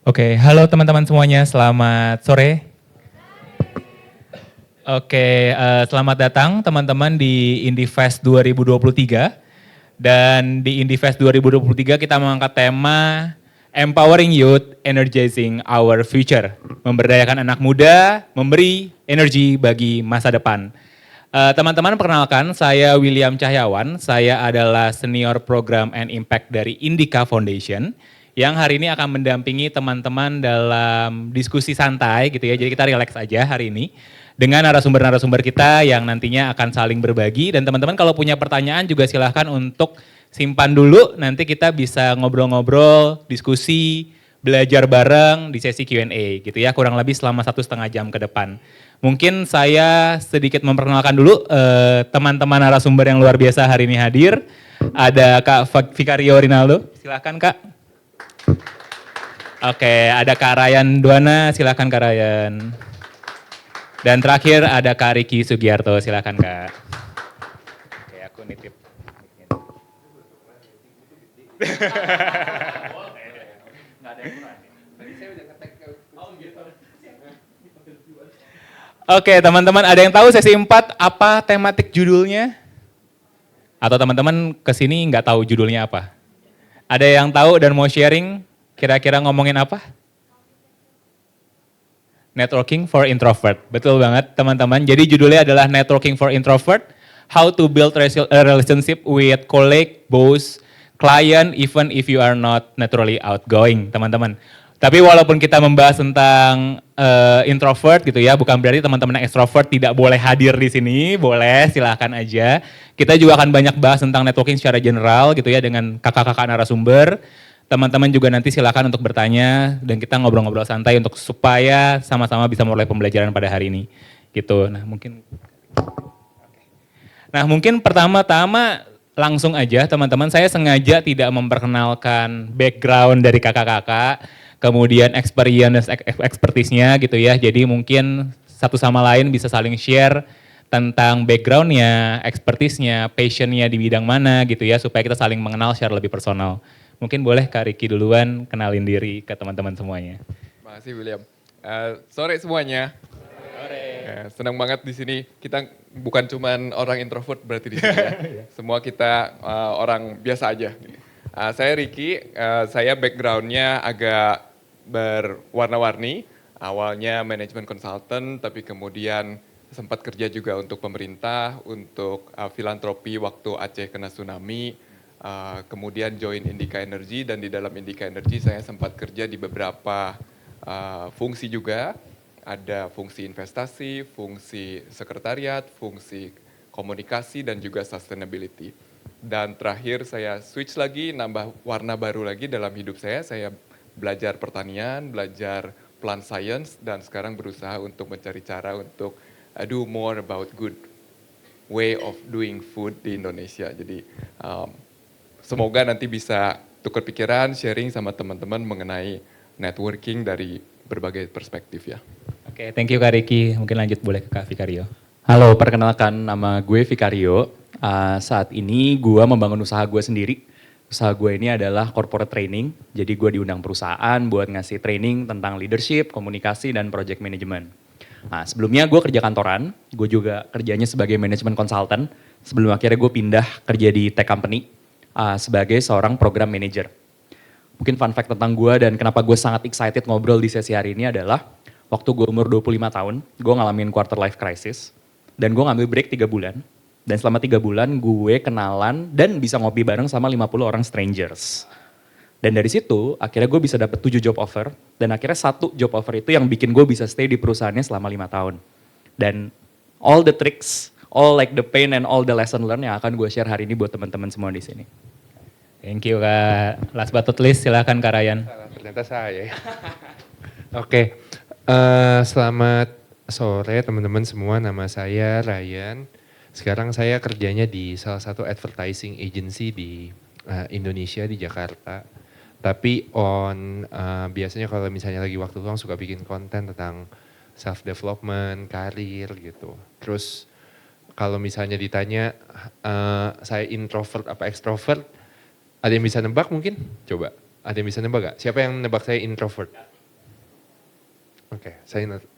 Oke, halo teman-teman semuanya, selamat sore. Oke, selamat datang teman-teman di IndiFest 2023. Dan di IndiFest 2023 kita mengangkat tema Empowering Youth, Energizing Our Future. Memberdayakan anak muda, memberi energi bagi masa depan. Teman-teman perkenalkan, saya William Cahyawan, saya adalah Senior Program and Impact dari Indica Foundation yang hari ini akan mendampingi teman-teman dalam diskusi santai gitu ya. Jadi kita relax aja hari ini dengan narasumber-narasumber kita yang nantinya akan saling berbagi. Dan teman-teman kalau punya pertanyaan juga silahkan untuk simpan dulu, nanti kita bisa ngobrol-ngobrol, diskusi, belajar bareng di sesi Q&A gitu ya, kurang lebih selama 1,5 jam ke depan. Mungkin saya sedikit memperkenalkan dulu teman-teman narasumber yang luar biasa hari ini hadir. Ada Kak Vicario Rinaldo, silakan Kak. Oke, ada Kak Ryan Duana, silakan Kak Ryan. Dan terakhir ada Kak Riki Sugiarto, silakan Kak. Oke, aku nitip. Oke, teman-teman, ada yang tahu sesi 4 apa tematik judulnya? Atau teman-teman kesini nggak tahu judulnya apa? Ada yang tahu dan mau sharing kira-kira ngomongin apa? Networking for Introvert, betul banget teman-teman. Jadi judulnya adalah Networking for Introvert, How to Build a Relationship with Colleague, Boss, Client, even if you are not naturally outgoing, teman-teman. Tapi walaupun kita membahas tentang introvert gitu ya, bukan berarti teman-teman yang extrovert tidak boleh hadir di sini, boleh silahkan aja. Kita juga akan banyak bahas tentang networking secara general gitu ya dengan kakak-kakak narasumber. Teman-teman juga nanti silakan untuk bertanya dan kita ngobrol-ngobrol santai untuk supaya sama-sama bisa mulai pembelajaran pada hari ini. Gitu. Nah, mungkin pertama-tama langsung aja teman-teman, saya sengaja tidak memperkenalkan background dari kakak-kakak, kemudian expertise-nya gitu ya. Jadi mungkin satu sama lain bisa saling share tentang background-nya, expertise-nya, passion-nya di bidang mana gitu ya, supaya kita saling mengenal secara lebih personal. Mungkin boleh Kak Riki duluan kenalin diri ke teman-teman semuanya. Makasih William. Sore semuanya. Senang banget di sini. Kita bukan cuman orang introvert berarti di sini ya. Semua kita orang biasa aja. Saya Riki, saya backgroundnya agak berwarna-warni. Awalnya manajemen consultant, tapi kemudian sempat kerja juga untuk pemerintah, untuk filantropi waktu Aceh kena tsunami. Kemudian join Indica Energy, dan di dalam Indica Energy saya sempat kerja di beberapa fungsi juga. Ada fungsi investasi, fungsi sekretariat, fungsi komunikasi, dan juga sustainability. Dan terakhir saya switch lagi, nambah warna baru lagi dalam hidup saya belajar pertanian, belajar plant science, dan sekarang berusaha untuk mencari cara untuk do more about good way of doing food di Indonesia. Jadi semoga nanti bisa tukar pikiran, sharing sama teman-teman mengenai networking dari berbagai perspektif ya. Oke, thank you Kak Riki. Mungkin lanjut boleh ke Kak Vicario. Halo, perkenalkan nama gue Vicario. Saat ini gue membangun usaha gue sendiri. Usaha gue ini adalah corporate training. Jadi gue diundang perusahaan buat ngasih training tentang leadership, komunikasi, dan project management. Nah, sebelumnya gue kerja kantoran. Gue juga kerjanya sebagai management consultant. Sebelum akhirnya gue pindah kerja di tech company sebagai seorang program manager. Mungkin fun fact tentang gue dan kenapa gue sangat excited ngobrol di sesi hari ini adalah waktu gue umur 25 tahun, gue ngalamin quarter life crisis, dan gue ngambil break 3 bulan. Dan selama 3 bulan gue kenalan dan bisa ngopi bareng sama 50 orang strangers. Dan dari situ akhirnya gue bisa dapet 7 job offer, dan akhirnya 1 job offer itu yang bikin gue bisa stay di perusahaannya selama 5 tahun. Dan all the tricks, all like the pain and all the lesson learned yang akan gue share hari ini buat teman-teman semua di sini. Thank you Kak. Last but not least, silakan Kak Ryan. Ternyata saya. Oke. Selamat sore teman-teman semua, nama saya Ryan. Sekarang saya kerjanya di salah satu advertising agency di Indonesia, di Jakarta. Tapi biasanya kalau misalnya lagi waktu luang suka bikin konten tentang self development, karir gitu. Terus kalau misalnya ditanya saya introvert apa extrovert, ada yang bisa nebak mungkin? Coba, ada yang bisa nebak gak? Siapa yang nebak saya introvert? Oke,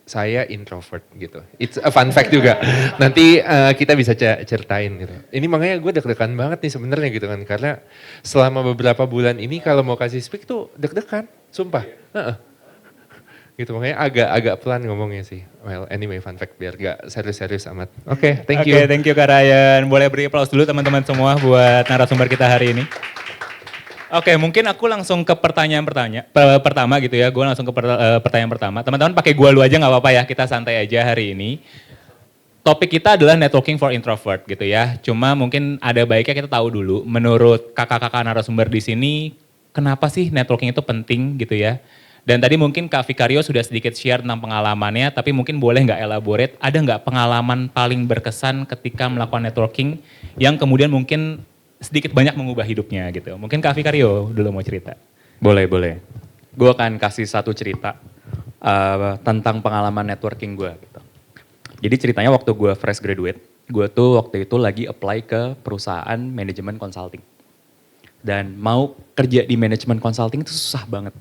saya introvert gitu. It's a fun fact juga. Nanti kita bisa ceritain gitu. Ini makanya gue deg-degan banget nih sebenarnya gitu kan. Karena selama beberapa bulan ini kalau mau kasih speak tuh deg-degan, sumpah. Gitu makanya agak pelan ngomongnya sih. Well anyway fun fact biar gak serius-serius amat. Oke, thank you. Oke, thank you Kak Ryan. Boleh beri aplaus dulu teman-teman semua buat narasumber kita hari ini. Oke, mungkin aku langsung ke pertanyaan pertama gitu ya. Gue langsung ke pertanyaan pertama. Teman-teman pakai gua lu aja nggak apa-apa ya. Kita santai aja hari ini. Topik kita adalah networking for introvert gitu ya. Cuma mungkin ada baiknya kita tahu dulu. Menurut kakak-kakak narasumber di sini, kenapa sih networking itu penting gitu ya? Dan tadi mungkin Kak Vicario sudah sedikit share tentang pengalamannya. Tapi mungkin boleh nggak elaborate? Ada nggak pengalaman paling berkesan ketika melakukan networking yang kemudian mungkin sedikit banyak mengubah hidupnya gitu. Mungkin Kak Vicario dulu mau cerita. Boleh. Gue akan kasih satu cerita tentang pengalaman networking gue. Gitu. Jadi ceritanya waktu gue fresh graduate, gue tuh waktu itu lagi apply ke perusahaan manajemen consulting. Dan mau kerja di manajemen consulting itu susah banget.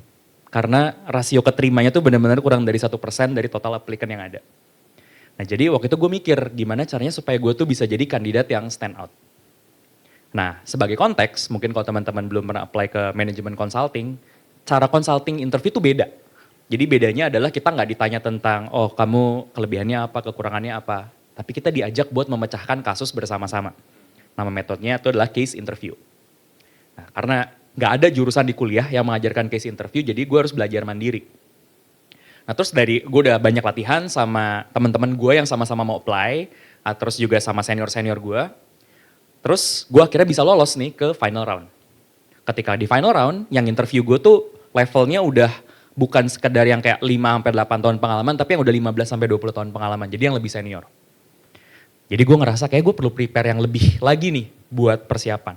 Karena rasio keterimanya tuh benar-benar kurang dari 1% dari total applicant yang ada. Nah jadi waktu itu gue mikir gimana caranya supaya gue tuh bisa jadi kandidat yang stand out. Nah, sebagai konteks, mungkin kalau teman-teman belum pernah apply ke manajemen consulting, cara consulting interview itu beda. Jadi bedanya adalah kita nggak ditanya tentang, oh kamu kelebihannya apa, kekurangannya apa. Tapi kita diajak buat memecahkan kasus bersama-sama. Nama metodenya itu adalah case interview. Nah, karena nggak ada jurusan di kuliah yang mengajarkan case interview, jadi gue harus belajar mandiri. Nah terus gue udah banyak latihan sama teman-teman gue yang sama-sama mau apply, terus juga sama senior-senior gue. Terus gue akhirnya bisa lolos nih ke final round. Ketika di final round, yang interview gue tuh levelnya udah bukan sekedar yang kayak 5-8 tahun pengalaman, tapi yang udah 15-20 tahun pengalaman. Jadi yang lebih senior. Jadi gue ngerasa kayak gue perlu prepare yang lebih lagi nih buat persiapan.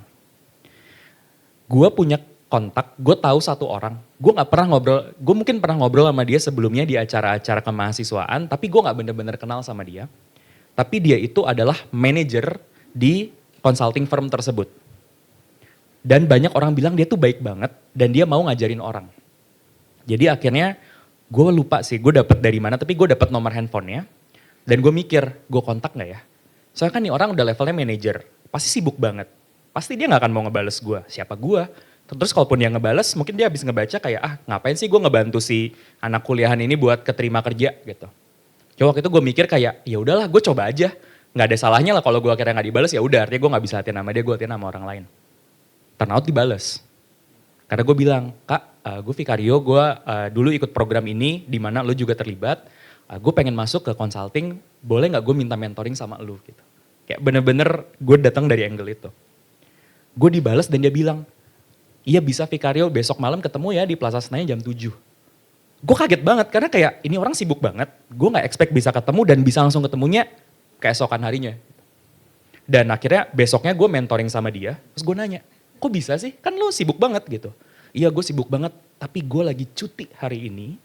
Gue punya kontak, gue tahu satu orang. Gue gak pernah ngobrol, gue mungkin pernah ngobrol sama dia sebelumnya di acara-acara kemahasiswaan, tapi gue gak bener-bener kenal sama dia. Tapi dia itu adalah manajer di consulting firm tersebut. Dan banyak orang bilang dia tuh baik banget dan dia mau ngajarin orang. Jadi akhirnya gue lupa sih gue dapet dari mana, tapi gue dapet nomor handphonenya. Dan gue mikir, gue kontak gak ya? Soalnya kan nih orang udah levelnya manajer, pasti sibuk banget. Pasti dia gak akan mau ngebales gue, siapa gue? Terus kalaupun dia ngebales, mungkin dia habis ngebaca kayak ngapain sih gue ngebantu si anak kuliahan ini buat keterima kerja gitu. Jadi waktu itu gue mikir kayak ya udahlah gue coba aja. Nggak ada salahnya lah kalau gue akhirnya nggak dibales, ya udah artinya gue nggak bisa latihan sama dia, gue latihan sama orang lain. Turn out dibales. Karena gue bilang, Kak, gue Vicario, gue dulu ikut program ini di mana lo juga terlibat, gue pengen masuk ke consulting, boleh nggak gue minta mentoring sama lo gitu. Kayak bener-bener gue datang dari angle itu. Gue dibales dan dia bilang, iya bisa Vicario besok malam ketemu ya di Plaza Senayan jam 7. Gue kaget banget karena kayak ini orang sibuk banget, gue nggak expect bisa ketemu dan bisa langsung ketemunya keesokan harinya. Dan akhirnya besoknya gue mentoring sama dia, terus gue nanya, kok bisa sih? Kan lo sibuk banget gitu. Iya gue sibuk banget, tapi gue lagi cuti hari ini,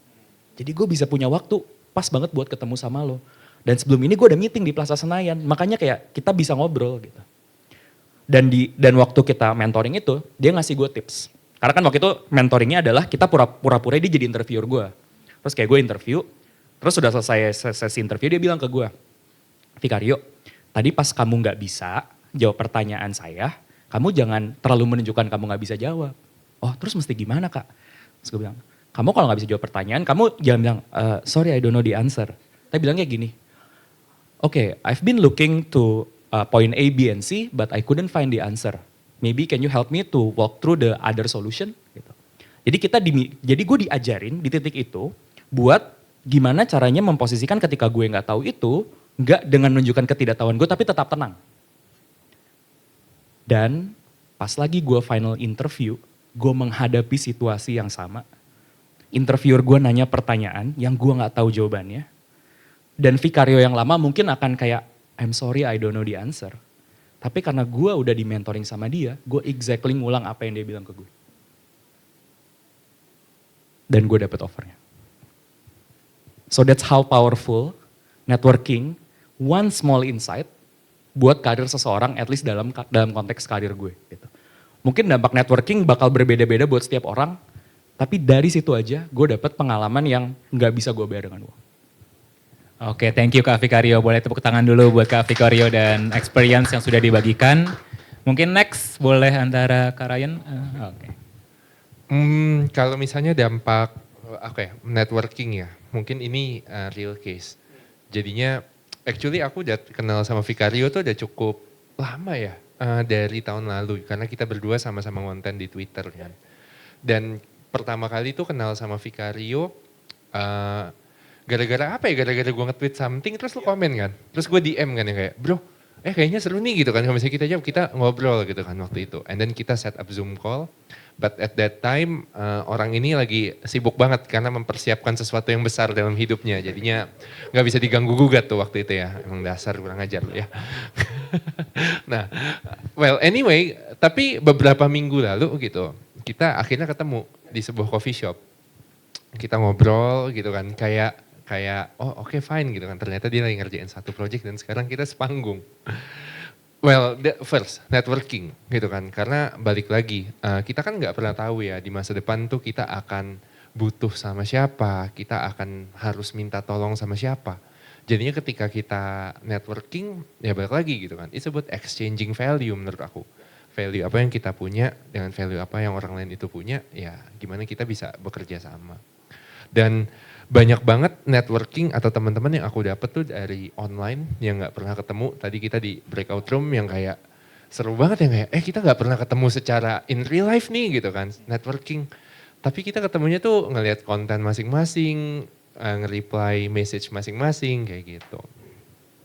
jadi gue bisa punya waktu pas banget buat ketemu sama lo. Dan sebelum ini gue ada meeting di Plaza Senayan, makanya kayak kita bisa ngobrol gitu. Dan waktu kita mentoring itu, dia ngasih gue tips. Karena kan waktu itu mentoringnya adalah kita pura-pura dia jadi interviewer gue. Terus kayak gue interview, terus sudah selesai sesi interview dia bilang ke gue, Vicario, tadi pas kamu nggak bisa jawab pertanyaan saya, kamu jangan terlalu menunjukkan kamu nggak bisa jawab. Oh terus mesti gimana Kak? Terus gue bilang, kamu kalau nggak bisa jawab pertanyaan, kamu jangan bilang, sorry I don't know the answer. Tapi bilangnya gini, okay, I've been looking to point A, B, and C, but I couldn't find the answer. Maybe can you help me to walk through the other solution? Gitu. Jadi gue diajarin di titik itu, buat gimana caranya memposisikan ketika gue nggak tahu itu, nggak dengan menunjukkan ketidaktahuan gue, tapi tetap tenang. Dan pas lagi gue final interview, gue menghadapi situasi yang sama. Interviewer gue nanya pertanyaan yang gue gak tahu jawabannya. Dan Vicario yang lama mungkin akan kayak, I'm sorry I don't know the answer. Tapi karena gue udah di mentoring sama dia, gue exactly ngulang apa yang dia bilang ke gue. Dan gue dapet offernya. So that's how powerful networking, one small insight buat karir seseorang, at least dalam konteks karir gue. Gitu. Mungkin dampak networking bakal berbeda-beda buat setiap orang, Tapi dari situ aja gue dapet pengalaman yang nggak bisa gue bayar dengan uang. Oke, thank you Kak Vikario. Boleh tepuk tangan dulu buat Kak Vikario dan experience yang sudah dibagikan. Mungkin next boleh antara Kak Ryan. Oke. Kalau misalnya dampak networking ya, mungkin ini real case. Jadinya actually aku udah kenal sama Vicario tuh udah cukup lama ya, dari tahun lalu karena kita berdua sama-sama konten di Twitter kan. Dan pertama kali tuh kenal sama Vicario gara-gara apa ya? Gara-gara gue nge-tweet something terus lu komen kan. Terus gue DM kan ya kayak, "Bro, kayaknya seru nih," gitu kan. Kalau misalnya kita jawab, kita ngobrol gitu kan waktu itu. And then kita set up Zoom call. But at that time orang ini lagi sibuk banget karena mempersiapkan sesuatu yang besar dalam hidupnya. Jadinya nggak bisa diganggu gugat tuh waktu itu ya. Emang dasar kurang ajar lu ya. Nah, well anyway, tapi beberapa minggu lalu gitu, kita akhirnya ketemu di sebuah coffee shop. Kita ngobrol gitu kan, kayak oh oke, fine gitu kan. Ternyata dia lagi ngerjain satu project dan sekarang kita sepanggung. Well, the first networking gitu kan, karena balik lagi kita kan nggak pernah tahu ya di masa depan tuh kita akan butuh sama siapa, kita akan harus minta tolong sama siapa. Jadinya ketika kita networking ya balik lagi gitu kan, it's about exchanging value menurut aku. Value apa yang kita punya dengan value apa yang orang lain itu punya, ya gimana kita bisa bekerja sama. Dan banyak banget networking atau teman-teman yang aku dapet tuh dari online yang nggak pernah ketemu. Tadi kita di breakout room yang kayak seru banget yang kayak kita nggak pernah ketemu secara in real life nih gitu kan, networking. Tapi kita ketemunya tuh ngelihat konten masing-masing, nge-reply message masing-masing kayak gitu.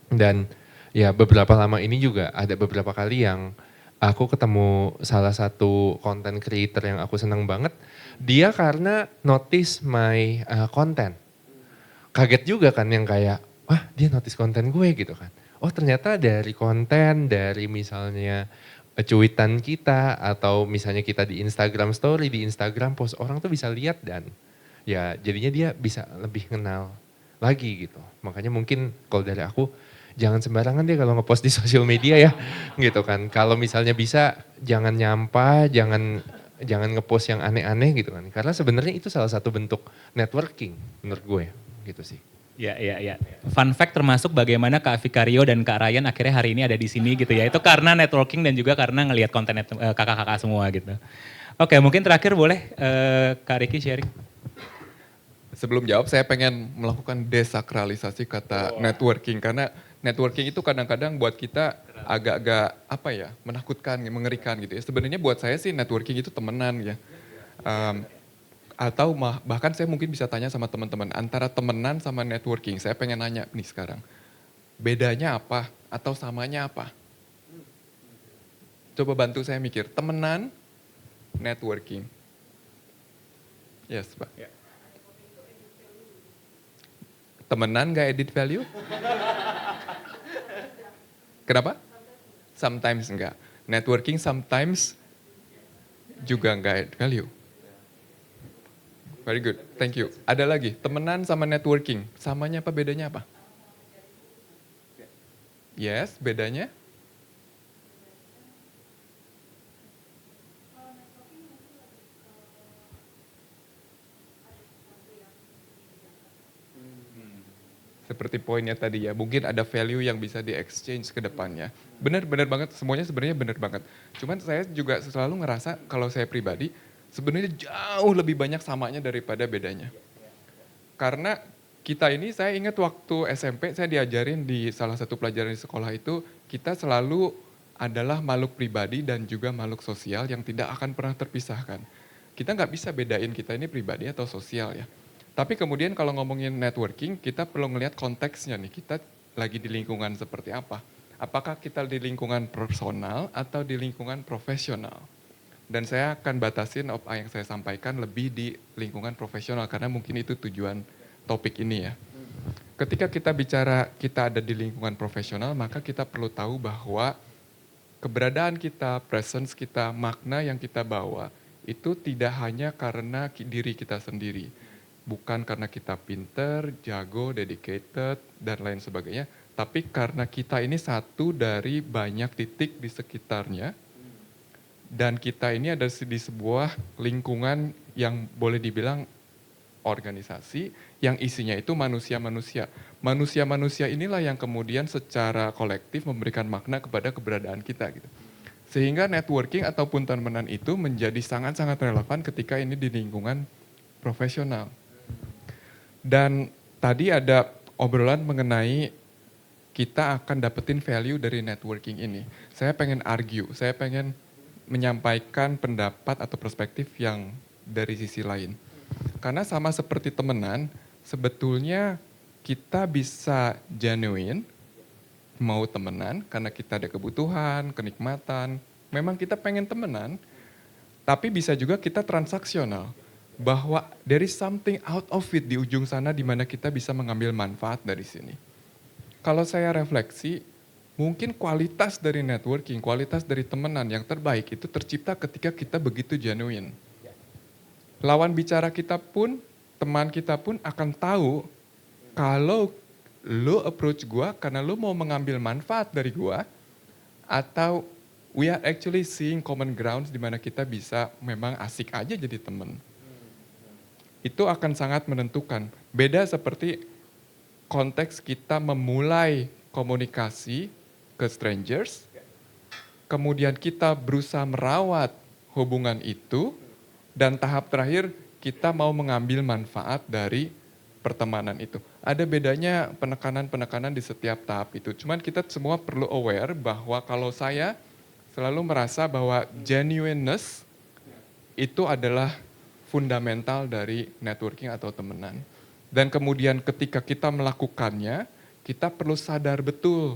Dan ya beberapa lama ini juga ada beberapa kali yang aku ketemu salah satu content creator yang aku senang banget. Dia karena notice my content. Kaget juga kan yang kayak, wah dia notice konten gue gitu kan. Oh ternyata dari konten, dari misalnya cuitan kita atau misalnya kita di Instagram story, di Instagram post, orang tuh bisa lihat dan ya jadinya dia bisa lebih kenal lagi gitu. Makanya mungkin kalau dari aku, jangan sembarangan deh kalau ngepost di sosial media ya gitu kan. Kalau misalnya bisa jangan nyampah, jangan ngepost yang aneh-aneh gitu kan. Karena sebenarnya itu salah satu bentuk networking menurut gue gitu sih. Ya. Fun fact termasuk bagaimana Kak Vikario dan Kak Ryan akhirnya hari ini ada di sini gitu ya. Itu karena networking dan juga karena ngelihat konten kakak-kakak semua gitu. Oke, mungkin terakhir boleh Kak Riki sharing. Sebelum jawab, saya pengen melakukan desakralisasi kata networking. Karena networking itu kadang-kadang buat kita agak-agak menakutkan, mengerikan gitu ya. Sebenarnya buat saya sih networking itu temenan ya. Atau bahkan saya mungkin bisa tanya sama teman-teman, antara temenan sama networking, saya pengen nanya nih sekarang. Bedanya apa atau samanya apa? Coba bantu saya mikir, temenan, networking. Yes, Pak. Temenan gak edit value? Kenapa? Sometimes enggak. Networking sometimes juga enggak edit value. Very good, thank you. Ada lagi, temenan sama networking, samanya apa bedanya apa? Yes, bedanya? Seperti poinnya tadi ya, mungkin ada value yang bisa di-exchange ke depannya. Benar banget, semuanya sebenarnya benar banget. Cuman saya juga selalu ngerasa kalau saya pribadi, sebenarnya jauh lebih banyak samanya daripada bedanya. Karena kita ini, saya ingat waktu SMP saya diajarin di salah satu pelajaran di sekolah itu, kita selalu adalah makhluk pribadi dan juga makhluk sosial yang tidak akan pernah terpisahkan. Kita nggak bisa bedain kita ini pribadi atau sosial ya. Tapi kemudian kalau ngomongin networking, kita perlu ngelihat konteksnya nih, kita lagi di lingkungan seperti apa. Apakah kita di lingkungan personal atau di lingkungan profesional. Dan saya akan batasin apa yang saya sampaikan lebih di lingkungan profesional, karena mungkin itu tujuan topik ini ya. Ketika kita bicara kita ada di lingkungan profesional, maka kita perlu tahu bahwa keberadaan kita, presence kita, makna yang kita bawa, itu tidak hanya karena diri kita sendiri. Bukan karena kita pinter, jago, dedicated, dan lain sebagainya. Tapi karena kita ini satu dari banyak titik di sekitarnya. Dan kita ini ada di sebuah lingkungan yang boleh dibilang organisasi yang isinya itu manusia-manusia. Manusia-manusia inilah yang kemudian secara kolektif memberikan makna kepada keberadaan kita gitu. Sehingga networking ataupun temenan itu menjadi sangat-sangat relevan ketika ini di lingkungan profesional. Dan tadi ada obrolan mengenai kita akan dapetin value dari networking ini. Saya pengen argue, saya pengen menyampaikan pendapat atau perspektif yang dari sisi lain. Karena sama seperti temenan, sebetulnya kita bisa genuine, mau temenan karena kita ada kebutuhan, kenikmatan. Memang kita pengen temenan, tapi bisa juga kita transaksional. Bahwa there is something out of it di ujung sana di mana kita bisa mengambil manfaat dari sini. Kalau saya refleksi, mungkin kualitas dari networking, kualitas dari temenan yang terbaik itu tercipta ketika kita begitu genuine. Lawan bicara kita pun, teman kita pun akan tahu kalau lo approach gua karena lo mau mengambil manfaat dari gua, atau we are actually seeing common grounds di mana kita bisa memang asik aja jadi temen. Itu akan sangat menentukan. Beda seperti konteks kita memulai komunikasi ke strangers, kemudian kita berusaha merawat hubungan itu, dan tahap terakhir kita mau mengambil manfaat dari pertemanan itu. Ada bedanya penekanan-penekanan di setiap tahap itu. Cuman kita semua perlu aware bahwa kalau saya selalu merasa bahwa genuineness itu adalah fundamental dari networking atau temenan. Dan kemudian ketika kita melakukannya, kita perlu sadar betul.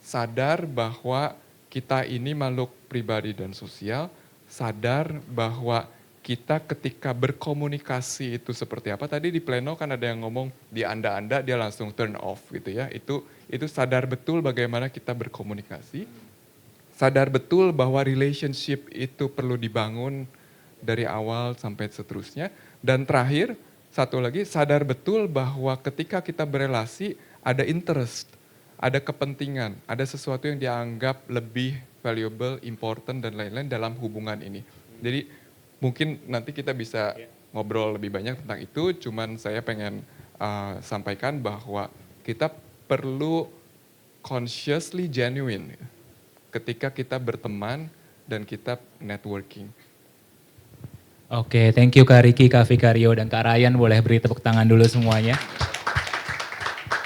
Sadar bahwa kita ini makhluk pribadi dan sosial, sadar bahwa kita ketika berkomunikasi itu seperti apa. Tadi di pleno kan ada yang ngomong di anda-anda dia langsung turn off gitu ya. Itu sadar betul bagaimana kita berkomunikasi. Sadar betul bahwa relationship itu perlu dibangun dari awal sampai seterusnya. Dan terakhir, satu lagi, sadar betul bahwa ketika kita berelasi ada interest, ada kepentingan, ada sesuatu yang dianggap lebih valuable, important, dan lain-lain dalam hubungan ini. Jadi mungkin nanti kita bisa ngobrol lebih banyak tentang itu, cuman saya pengen sampaikan bahwa kita perlu consciously genuine ketika kita berteman dan kita networking. Oke, thank you Kak Riki, Kak Vikario, dan Kak Ryan. Boleh beri tepuk tangan dulu semuanya.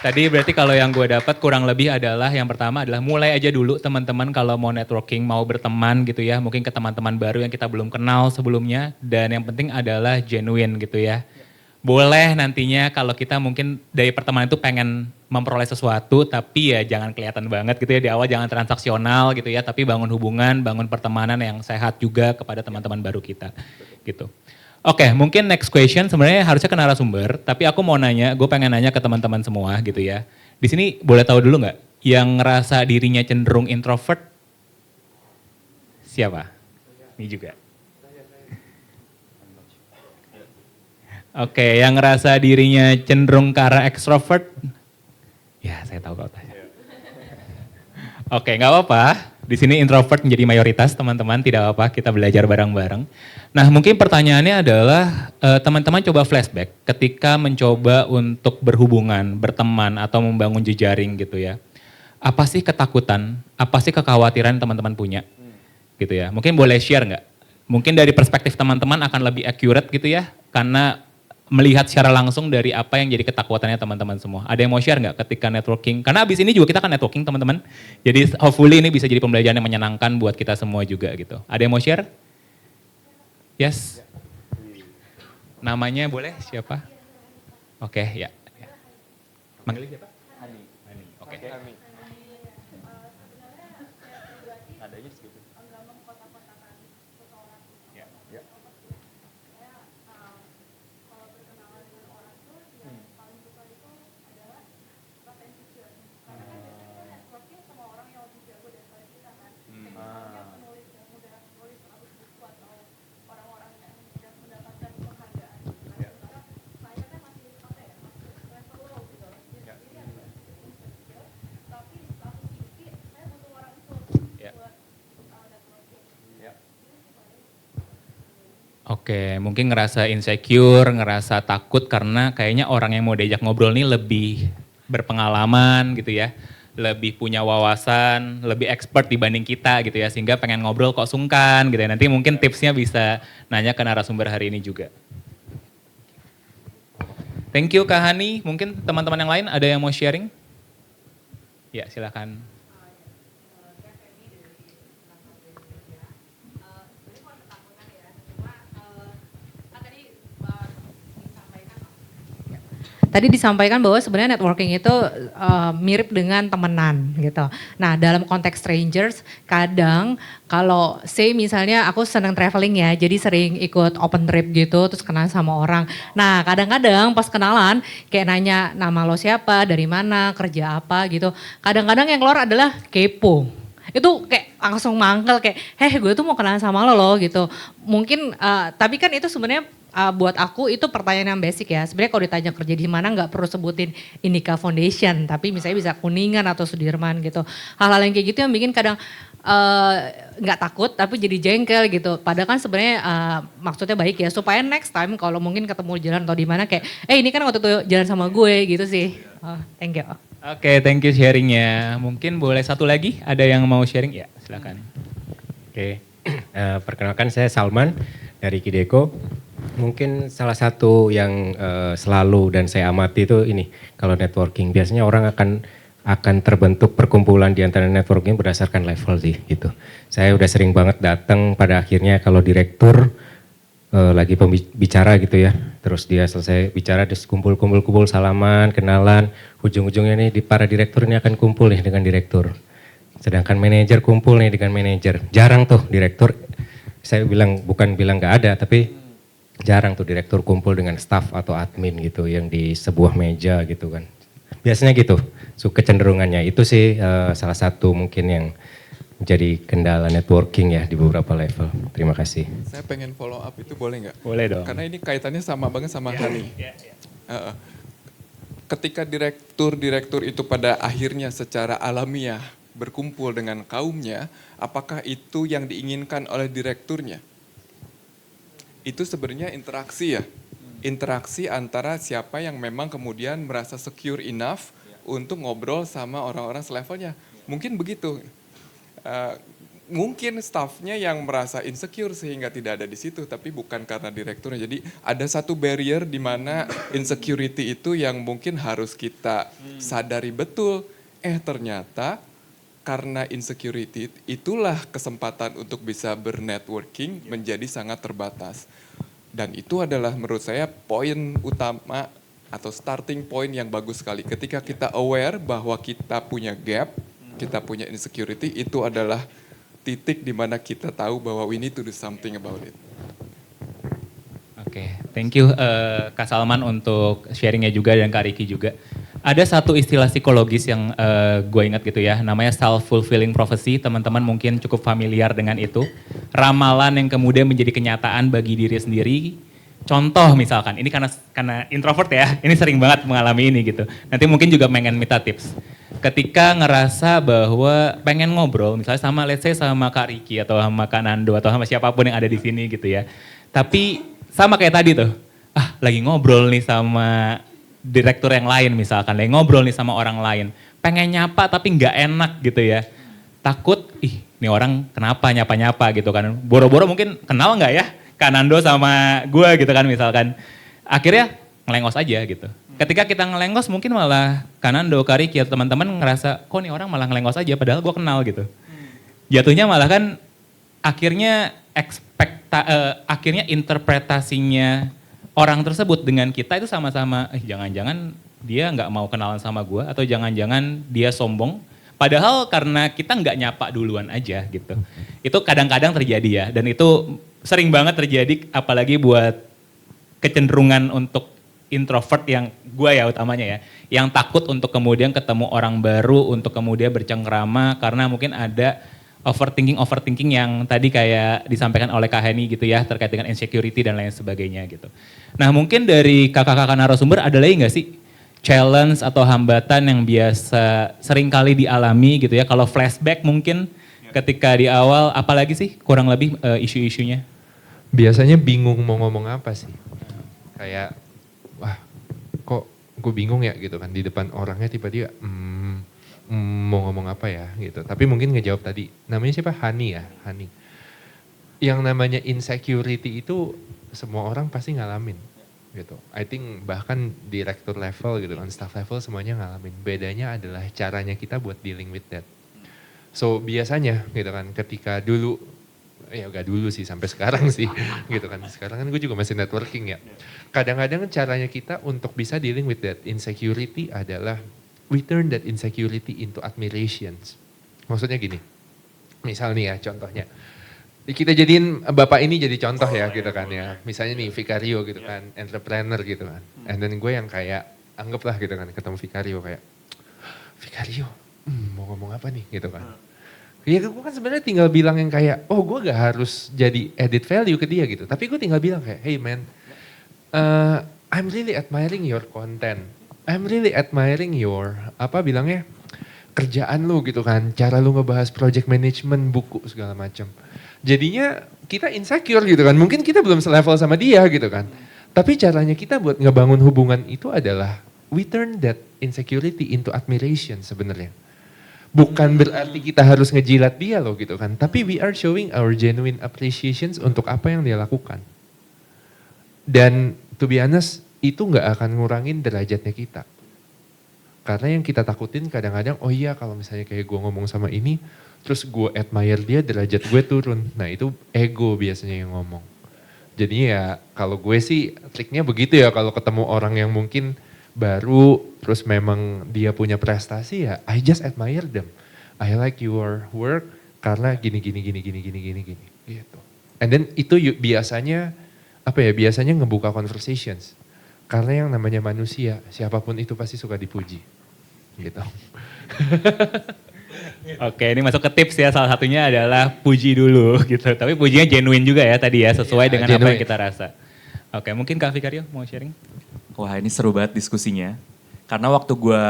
Tadi berarti kalau yang gue dapat kurang lebih adalah yang pertama adalah mulai aja dulu teman-teman kalau mau networking, mau berteman gitu ya. Mungkin ke teman-teman baru yang kita belum kenal sebelumnya. Dan yang penting adalah genuine gitu ya. Boleh nantinya kalau kita mungkin dari pertemanan itu pengen memperoleh sesuatu, tapi ya jangan kelihatan banget gitu ya. Di awal jangan transaksional gitu ya, tapi bangun hubungan, bangun pertemanan yang sehat juga kepada teman-teman baru kita gitu. Oke, mungkin next question sebenarnya harusnya ke narasumber, tapi aku mau nanya, gue pengen nanya ke teman-teman semua gitu ya. Di sini boleh tahu dulu nggak, yang ngerasa dirinya cenderung introvert, siapa? Ini juga. Oke, yang ngerasa dirinya cenderung ke arah extrovert, ya saya tahu kau tanya. Oke, nggak apa-apa. Di sini introvert menjadi mayoritas teman-teman, tidak apa-apa, kita belajar bareng-bareng. Nah mungkin pertanyaannya adalah teman-teman coba flashback ketika mencoba untuk berhubungan, berteman atau membangun jejaring gitu ya. Apa sih ketakutan, apa sih kekhawatiran teman-teman punya gitu ya. Mungkin boleh share nggak? Mungkin dari perspektif teman-teman akan lebih accurate gitu ya, karena melihat secara langsung dari apa yang jadi ketakutannya teman-teman semua. Ada yang mau share nggak ketika networking? Karena abis ini juga kita akan networking teman-teman. Jadi hopefully ini bisa jadi pembelajaran yang menyenangkan buat kita semua juga gitu. Ada yang mau share? Yes? Namanya boleh siapa? Oke, ya. Manggilnya siapa? Hani. Hani, oke. Adanya segitu. Ya, ya. Oke, mungkin ngerasa insecure, ngerasa takut karena kayaknya orang yang mau diajak ngobrol nih lebih berpengalaman gitu ya, lebih punya wawasan, lebih expert dibanding kita gitu ya, sehingga pengen ngobrol kok sungkan gitu ya. Nanti mungkin tipsnya bisa nanya ke narasumber hari ini juga. Thank you Kak Hani, mungkin teman-teman yang lain ada yang mau sharing? Ya silakan. Tadi disampaikan bahwa sebenarnya networking itu mirip dengan temenan gitu. Nah dalam konteks strangers, kadang kalau say misalnya aku senang traveling ya, jadi sering ikut open trip gitu, terus kenalan sama orang. Nah kadang-kadang pas kenalan kayak nanya nama lo siapa, dari mana, kerja apa gitu. Kadang-kadang yang keluar adalah kepo. Itu kayak langsung mangkel kayak, gue tuh mau kenalan sama lo loh gitu. Mungkin, tapi kan itu sebenarnya buat aku itu pertanyaan yang basic ya. Sebenarnya kalau ditanya kerja di mana nggak perlu sebutin Indika Foundation, tapi misalnya bisa Kuningan atau Sudirman gitu. Hal-hal yang kayak gitu yang bikin kadang nggak takut tapi jadi jengkel gitu. Padahal kan sebenarnya maksudnya baik ya supaya next time kalau mungkin ketemu jalan atau di mana kayak, ini kan waktu itu jalan sama gue gitu sih. Thank you. Oke, thank you sharingnya. Mungkin boleh satu lagi, ada yang mau sharing? Ya, silakan. Oke, perkenalkan saya Salman dari Kideko. Mungkin salah satu yang selalu dan saya amati itu ini, kalau networking biasanya orang akan terbentuk perkumpulan di antara networking berdasarkan level sih gitu. Saya udah sering banget datang pada akhirnya kalau direktur lagi pembicara gitu ya, terus dia selesai bicara terus kumpul salaman, kenalan, ujung-ujungnya nih di para direktur ini akan kumpul nih dengan direktur. Sedangkan manajer kumpul nih dengan manajer. Jarang tuh direktur, saya bukan bilang nggak ada, tapi jarang tuh direktur kumpul dengan staff atau admin gitu yang di sebuah meja gitu kan. Biasanya gitu, kecenderungannya itu sih salah satu mungkin yang menjadi kendala networking ya di beberapa level. Terima kasih. Saya pengen follow up itu boleh nggak? Boleh dong. Karena ini kaitannya sama banget sama Hani. Ketika direktur itu pada akhirnya secara alamiah berkumpul dengan kaumnya, apakah itu yang diinginkan oleh direkturnya? Itu sebenarnya interaksi ya. Interaksi antara siapa yang memang kemudian merasa secure enough untuk ngobrol sama orang-orang selevelnya. Mungkin begitu. Mungkin staffnya yang merasa insecure sehingga tidak ada di situ, tapi bukan karena direkturnya. Jadi ada satu barrier di mana insecurity itu yang mungkin harus kita sadari betul. Ternyata karena insecurity itulah kesempatan untuk bisa bernetworking menjadi sangat terbatas. Dan itu adalah menurut saya poin utama atau starting point yang bagus sekali. Ketika kita aware bahwa kita punya gap, kita punya insecurity, itu adalah titik di mana kita tahu bahwa we need to do something about it. Oke, thank you Kak Salman untuk sharingnya juga dan Kak Riki juga. Ada satu istilah psikologis yang gue ingat gitu ya, namanya self-fulfilling prophecy. Teman-teman mungkin cukup familiar dengan itu. Ramalan yang kemudian menjadi kenyataan bagi diri sendiri. Contoh misalkan, ini karena introvert ya, ini sering banget mengalami ini gitu. Nanti mungkin juga pengen minta tips. Ketika ngerasa bahwa pengen ngobrol, misalnya sama let's say sama Kak Riki atau sama Kak Nando atau sama siapapun yang ada di sini gitu ya. Tapi sama kayak tadi tuh, lagi ngobrol nih sama direktur yang lain misalkan, lagi ngobrol nih sama orang lain. Pengen nyapa tapi nggak enak gitu ya. Takut, ini orang kenapa nyapa-nyapa gitu kan. Boro-boro mungkin kenal nggak ya Kak Nando sama gue gitu kan misalkan. Akhirnya ngelengos aja gitu. Ketika kita ngelengos mungkin malah Kak Nando, Kak Riki atau teman-teman ngerasa kok nih orang malah ngelengos aja padahal gue kenal gitu. Jatuhnya malah kan akhirnya akhirnya interpretasinya orang tersebut dengan kita itu sama-sama jangan-jangan dia nggak mau kenalan sama gue atau jangan-jangan dia sombong. Padahal karena kita nggak nyapa duluan aja gitu. Itu kadang-kadang terjadi ya dan itu sering banget terjadi apalagi buat kecenderungan untuk introvert yang gue ya utamanya ya. Yang takut untuk kemudian ketemu orang baru, untuk kemudian bercengkrama karena mungkin ada overthinking yang tadi kayak disampaikan oleh Kak Heni gitu ya terkait dengan insecurity dan lain sebagainya gitu. Nah mungkin dari kakak-kakak narasumber ada lagi nggak sih challenge atau hambatan yang biasa sering kali dialami gitu ya kalau flashback mungkin ketika di awal apalagi sih kurang lebih isu-isunya? Biasanya bingung mau ngomong apa sih. Kayak, wah kok gue bingung ya gitu kan. Di depan orangnya tiba-tiba, mau ngomong apa ya gitu. Tapi mungkin ngejawab tadi, namanya siapa? Hani ya, Hani. Yang namanya insecurity itu semua orang pasti ngalamin gitu. I think bahkan direktur level gitu kan, staff level semuanya ngalamin. Bedanya adalah caranya kita buat dealing with that. So biasanya gitu kan ketika dulu, ya gak dulu sih sampai sekarang sih gitu kan. Sekarang kan gue juga masih networking ya. Kadang-kadang caranya kita untuk bisa dealing with that insecurity adalah we turn that insecurity into admirations. Maksudnya gini, misal nih ya contohnya. Kita jadiin bapak ini jadi contoh ya gitu kan ya. Misalnya nih Vicario gitu kan, entrepreneur gitu kan. And then gue yang kayak, anggaplah gitu kan ketemu Vicario kayak, Vicario mau ngomong apa nih gitu kan. Ya gue kan sebenarnya tinggal bilang yang kayak, oh gue gak harus jadi edit value ke dia gitu. Tapi gue tinggal bilang kayak, hey man, I'm really admiring your content. I'm really admiring your, apa bilangnya, kerjaan lu gitu kan. Cara lu ngebahas project management, buku segala macam. Jadinya kita insecure gitu kan. Mungkin kita belum selevel sama dia gitu kan. Tapi caranya kita buat ngebangun hubungan itu adalah we turn that insecurity into admiration sebenarnya. Bukan berarti kita harus ngejilat dia loh gitu kan. Tapi we are showing our genuine appreciations untuk apa yang dia lakukan. Dan to be honest, itu gak akan ngurangin derajatnya kita. Karena yang kita takutin kadang-kadang, oh iya kalau misalnya kayak gue ngomong sama ini, terus gue admire dia, derajat gue turun. Nah itu ego biasanya yang ngomong. Jadi ya kalau gue sih triknya begitu ya, kalau ketemu orang yang mungkin baru, terus memang dia punya prestasi ya, I just admire them. I like your work karena gini gitu. And then itu biasanya apa ya? Biasanya ngebuka conversations. Karena yang namanya manusia, siapapun itu pasti suka dipuji. Gitu. Oke, ini masuk ke tips ya, salah satunya adalah puji dulu gitu. Tapi pujinya genuine juga ya tadi ya, sesuai dengan genuine. apa yang kita rasa. Oke, mungkin Kak Vicario mau sharing? Wah ini seru banget diskusinya. Karena waktu gue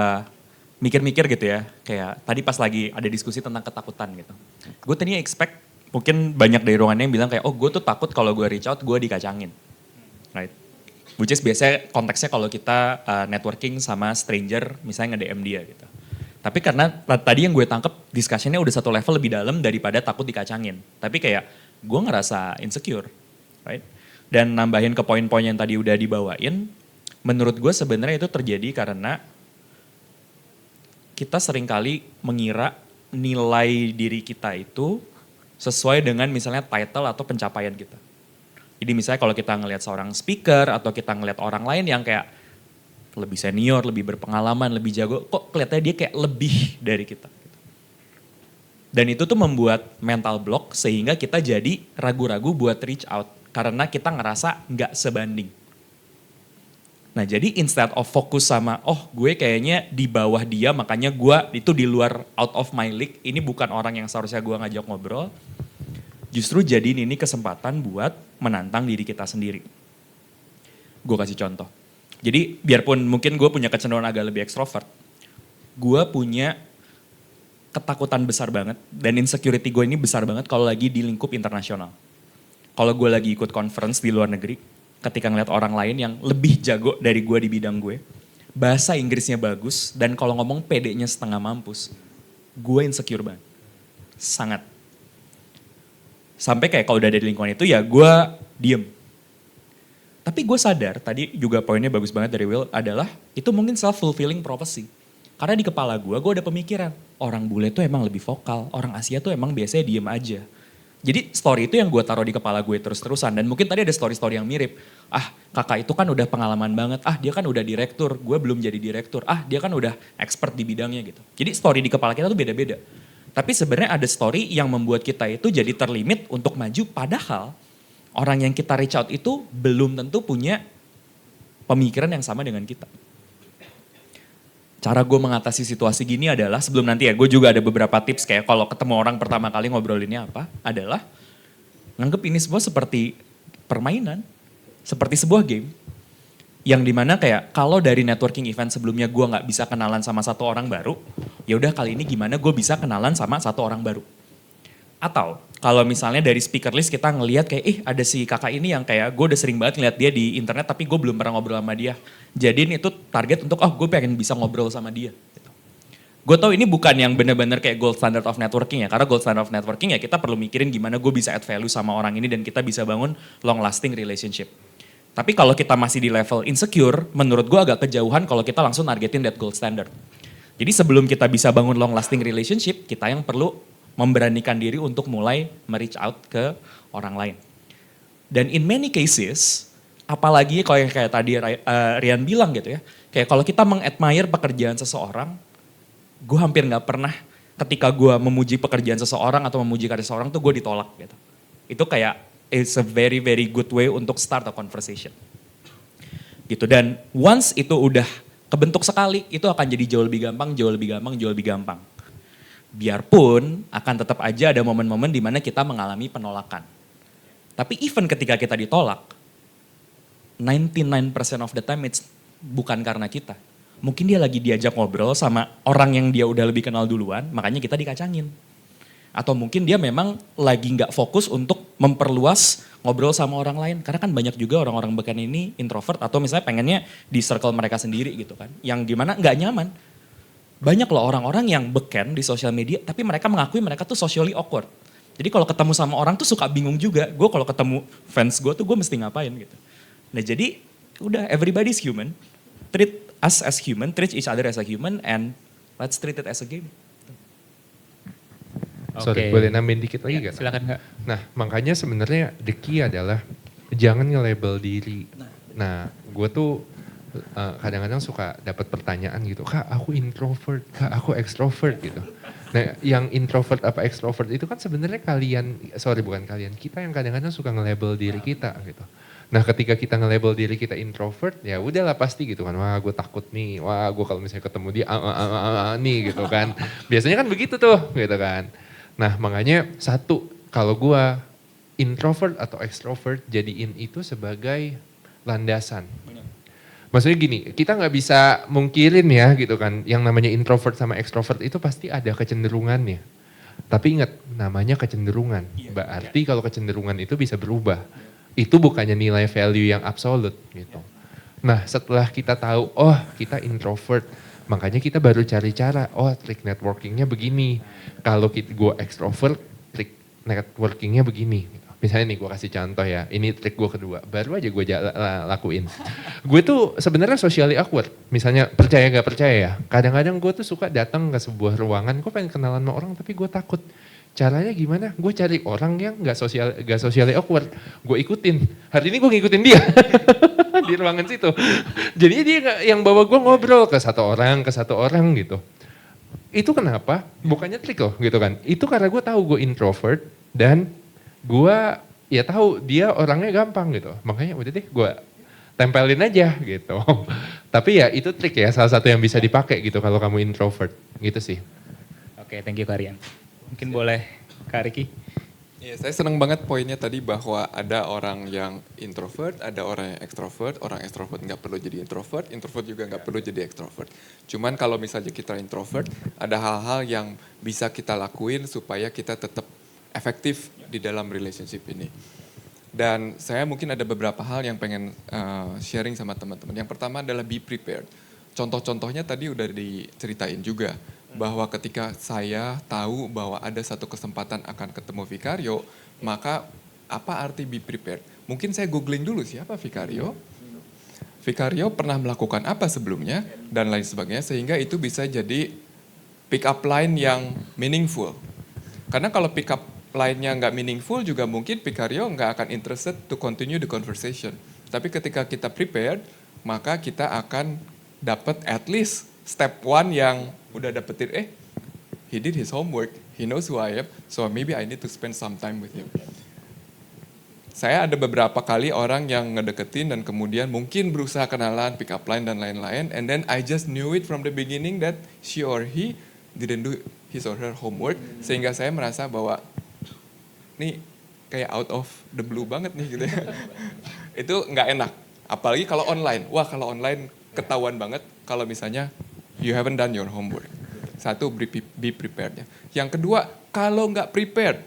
mikir-mikir gitu ya, kayak tadi pas lagi ada diskusi tentang ketakutan gitu. Gue tadinya expect mungkin banyak dari ruangannya yang bilang kayak, oh gue tuh takut kalau gue reach out gue dikacangin. Right? Which is biasanya konteksnya kalau kita networking sama stranger misalnya nge-DM dia gitu. Tapi karena tadi yang gue tangkep discussionnya udah satu level lebih dalam daripada takut dikacangin. Tapi kayak gue ngerasa insecure. Right? Dan nambahin ke poin-poin yang tadi udah dibawain, menurut gue sebenarnya itu terjadi karena kita seringkali mengira nilai diri kita itu sesuai dengan misalnya title atau pencapaian kita. Jadi misalnya kalau kita ngelihat seorang speaker atau kita ngelihat orang lain yang kayak lebih senior, lebih berpengalaman, lebih jago, kok kelihatannya dia kayak lebih dari kita. Dan itu tuh membuat mental block sehingga kita jadi ragu-ragu buat reach out karena kita ngerasa nggak sebanding. Nah jadi instead of fokus sama, oh gue kayaknya di bawah dia makanya gue itu di luar out of my league, ini bukan orang yang seharusnya gue ngajak ngobrol. Justru jadiin ini kesempatan buat menantang diri kita sendiri. Gue kasih contoh. Jadi biarpun mungkin gue punya kecenderungan agak lebih ekstrovert, gue punya ketakutan besar banget dan insecurity gue ini besar banget kalau lagi di lingkup internasional. Kalau gue lagi ikut conference di luar negeri, ketika ngeliat orang lain yang lebih jago dari gue di bidang gue, bahasa Inggrisnya bagus, dan kalau ngomong PD-nya setengah mampus, gue insecure banget. Sangat. Sampai kayak kalau udah ada di lingkungan itu ya gue diem. Tapi gue sadar, tadi juga poinnya bagus banget dari Will, adalah itu mungkin self-fulfilling prophecy. Karena di kepala gue ada pemikiran, orang bule tuh emang lebih vokal, orang Asia tuh emang biasanya diem aja. Jadi story itu yang gue taruh di kepala gue terus-terusan. Dan mungkin tadi ada story-story yang mirip. Ah kakak itu kan udah pengalaman banget. Ah dia kan udah direktur, gue belum jadi direktur. Ah dia kan udah expert di bidangnya gitu. Jadi story di kepala kita tuh beda-beda. Tapi sebenarnya ada story yang membuat kita itu jadi terlimit untuk maju. Padahal orang yang kita reach out itu belum tentu punya pemikiran yang sama dengan kita. Cara gue mengatasi situasi gini adalah, sebelum nanti ya gue juga ada beberapa tips kayak kalau ketemu orang pertama kali ngobrolinnya apa, adalah nganggep ini semua seperti permainan, seperti sebuah game. Yang dimana kayak kalau dari networking event sebelumnya gue gak bisa kenalan sama satu orang baru, ya udah kali ini gimana gue bisa kenalan sama satu orang baru. Atau kalau misalnya dari speaker list kita ngelihat kayak, ada si kakak ini yang kayak gue udah sering banget ngeliat dia di internet tapi gue belum pernah ngobrol sama dia. Jadiin itu target untuk, gue pengen bisa ngobrol sama dia. Gitu. Gue tahu ini bukan yang benar-benar kayak gold standard of networking ya, karena gold standard of networking ya kita perlu mikirin gimana gue bisa add value sama orang ini dan kita bisa bangun long lasting relationship. Tapi kalau kita masih di level insecure, menurut gue agak kejauhan kalau kita langsung targetin that gold standard. Jadi sebelum kita bisa bangun long lasting relationship, kita yang perlu memberanikan diri untuk mulai me-reach out ke orang lain. Dan in many cases, apalagi kalau yang kayak tadi Rian bilang gitu ya, kayak kalau kita meng-admire pekerjaan seseorang, gue hampir gak pernah ketika gue memuji pekerjaan seseorang atau memuji karya seseorang tuh gue ditolak gitu. Itu kayak it's a very very good way untuk start a conversation. Gitu, dan once itu udah kebentuk sekali, itu akan jadi jauh lebih gampang, jauh lebih gampang, jauh lebih gampang. Biarpun akan tetap aja ada momen-momen di mana kita mengalami penolakan. Tapi even ketika kita ditolak, 99% of the time it's bukan karena kita. Mungkin dia lagi diajak ngobrol sama orang yang dia udah lebih kenal duluan, makanya kita dikacangin. Atau mungkin dia memang lagi nggak fokus untuk memperluas ngobrol sama orang lain. Karena kan banyak juga orang-orang beken ini introvert atau misalnya pengennya di circle mereka sendiri gitu kan. Yang gimana nggak nyaman. Banyak loh orang-orang yang beken di sosial media tapi mereka mengakui mereka tuh socially awkward. Jadi kalau ketemu sama orang tuh suka bingung juga. Gue kalau ketemu fans gue tuh gue mesti ngapain gitu. Nah jadi udah everybody's human. Treat us as human, treat each other as a human and let's treat it as a game. Sorry, boleh nambahin dikit lagi gak? Silakan Kak. Nah, makanya sebenarnya the key adalah jangan nge-label diri. Nah, gue tuh kadang-kadang suka dapat pertanyaan gitu, Kak aku introvert, Kak aku extrovert gitu. Nah yang introvert apa extrovert itu kan sebenarnya kita yang kadang-kadang suka nge-label diri kita gitu. Nah ketika kita nge-label diri kita introvert, ya udahlah pasti gitu kan, wah gue takut nih, wah gue kalau misalnya ketemu dia nih gitu kan. Biasanya kan begitu tuh gitu kan. Nah makanya satu, kalau gue introvert atau extrovert jadiin itu sebagai landasan. Maksudnya gini, kita nggak bisa mungkirin ya gitu kan, yang namanya introvert sama extrovert itu pasti ada kecenderungannya. Tapi ingat, namanya kecenderungan. Berarti kalau kecenderungan itu bisa berubah. Itu bukannya nilai value yang absolut gitu. Nah setelah kita tahu, oh kita introvert, makanya kita baru cari cara, oh trik networkingnya begini. Kalau gue extrovert, trik networkingnya begini. Misalnya nih gue kasih contoh ya, ini trik gue kedua, baru aja gue lakuin. Gue tuh sebenarnya socially awkward, misalnya percaya gak percaya ya. Kadang-kadang gue tuh suka datang ke sebuah ruangan, gue pengen kenalan sama orang tapi gue takut. Caranya gimana? Gue cari orang yang gak socially awkward, gue ikutin. Hari ini gue ngikutin dia di ruangan situ. Jadi dia yang bawa gue ngobrol ke satu orang gitu. Itu kenapa? Bukannya trik loh gitu kan. Itu karena gue tahu gue introvert dan gue ya tahu dia orangnya gampang gitu, makanya udah deh gue tempelin aja gitu. Tapi ya itu trik ya, salah satu yang bisa dipakai gitu kalau kamu introvert gitu sih. Oke, thank you Karian. Mungkin boleh Kak Riki. Ya, saya senang banget poinnya tadi bahwa ada orang yang introvert, ada orang yang extrovert. Orang extrovert nggak perlu jadi introvert juga nggak perlu jadi extrovert. Cuman kalau misalnya kita introvert, ada hal-hal yang bisa kita lakuin supaya kita tetap efektif di dalam relationship ini. Dan saya mungkin ada beberapa hal yang pengen sharing sama teman-teman. Yang pertama adalah be prepared. Contoh-contohnya tadi udah diceritain juga. Bahwa ketika saya tahu bahwa ada satu kesempatan akan ketemu Vicario, maka apa arti be prepared? Mungkin saya googling dulu siapa Vicario. Vicario pernah melakukan apa sebelumnya dan lain sebagainya. Sehingga itu bisa jadi pick up line yang meaningful. Karena kalau pick up line-nya nggak meaningful juga mungkin Vicario nggak akan interested to continue the conversation. Tapi ketika kita prepared, maka kita akan dapat at least step 1 yang udah dapetin, he did his homework, he knows who I am, so maybe I need to spend some time with him. Saya ada beberapa kali orang yang ngedeketin dan kemudian mungkin berusaha kenalan, pick up line dan lain-lain, and then I just knew it from the beginning that she or he didn't do his or her homework, sehingga saya merasa bahwa ini kayak out of the blue banget nih gitu ya. Itu nggak enak. Apalagi kalau online. Wah kalau online ketahuan banget kalau misalnya you haven't done your homework. Satu, be prepared ya. Yang kedua, kalau nggak prepared,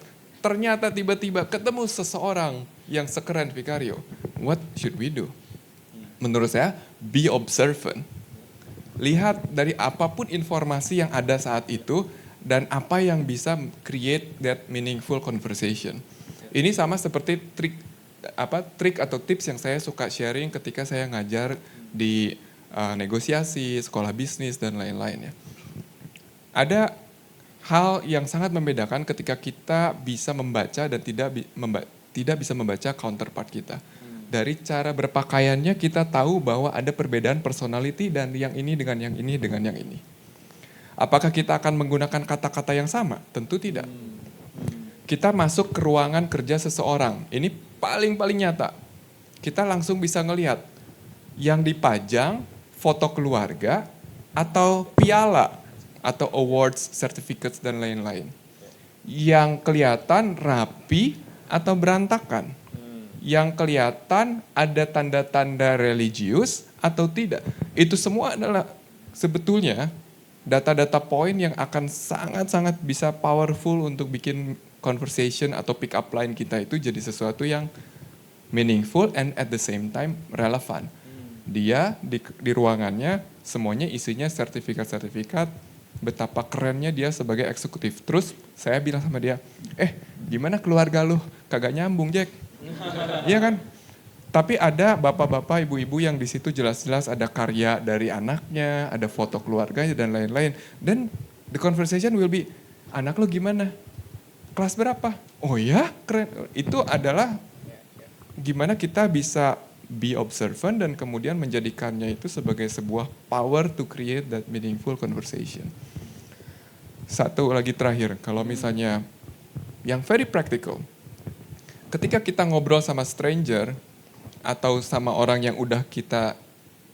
ternyata tiba-tiba ketemu seseorang yang sekeren Vicario, what should we do? Menurut saya, be observant. Lihat dari apapun informasi yang ada saat itu dan apa yang bisa create that meaningful conversation. Ini sama seperti trik atau tips yang saya suka sharing ketika saya ngajar di negosiasi, sekolah bisnis dan lain-lain ya. Ada hal yang sangat membedakan ketika kita bisa membaca dan tidak bisa membaca counterpart kita. Dari cara berpakaiannya kita tahu bahwa ada perbedaan personality dan yang ini dengan yang ini dengan yang ini. Apakah kita akan menggunakan kata-kata yang sama? Tentu tidak. Kita masuk ke ruangan kerja seseorang, ini paling nyata. Kita langsung bisa ngelihat yang dipajang foto keluarga atau piala atau awards, certificates dan lain-lain. Yang kelihatan rapi atau berantakan. Yang kelihatan ada tanda-tanda religius atau tidak. Itu semua adalah sebetulnya data-data poin yang akan sangat-sangat bisa powerful untuk bikin conversation atau pick up line kita itu jadi sesuatu yang meaningful and at the same time relevan. Dia di ruangannya semuanya isinya sertifikat-sertifikat, betapa kerennya dia sebagai eksekutif. Terus saya bilang sama dia, gimana keluarga lu? Kagak nyambung Jack. Iya kan? Tapi ada bapak-bapak, ibu-ibu yang di situ jelas-jelas ada karya dari anaknya, ada foto keluarganya dan lain-lain. Dan the conversation will be, anak lu gimana? Kelas berapa? Oh ya, keren. Itu adalah gimana kita bisa be observant dan kemudian menjadikannya itu sebagai sebuah power to create that meaningful conversation. Satu lagi terakhir, kalau misalnya yang very practical. Ketika kita ngobrol sama stranger atau sama orang yang udah kita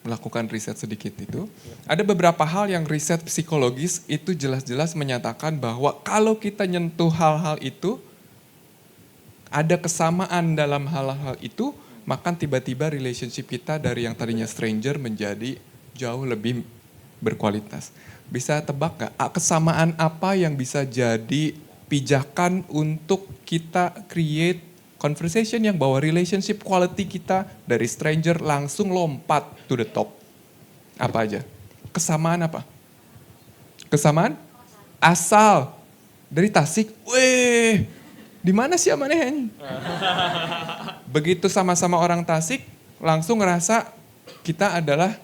melakukan riset sedikit itu, ada beberapa hal yang riset psikologis itu jelas-jelas menyatakan bahwa kalau kita nyentuh hal-hal itu, ada kesamaan dalam hal-hal itu, maka tiba-tiba relationship kita dari yang tadinya stranger menjadi jauh lebih berkualitas. Bisa tebak gak kesamaan apa yang bisa jadi pijakan untuk kita create conversation yang bawa relationship quality kita dari stranger langsung lompat to the top. Apa aja? Kesamaan apa? Kesamaan? Asal. Dari Tasik, weh, di mana sih amannya? Begitu sama-sama orang Tasik, langsung ngerasa kita adalah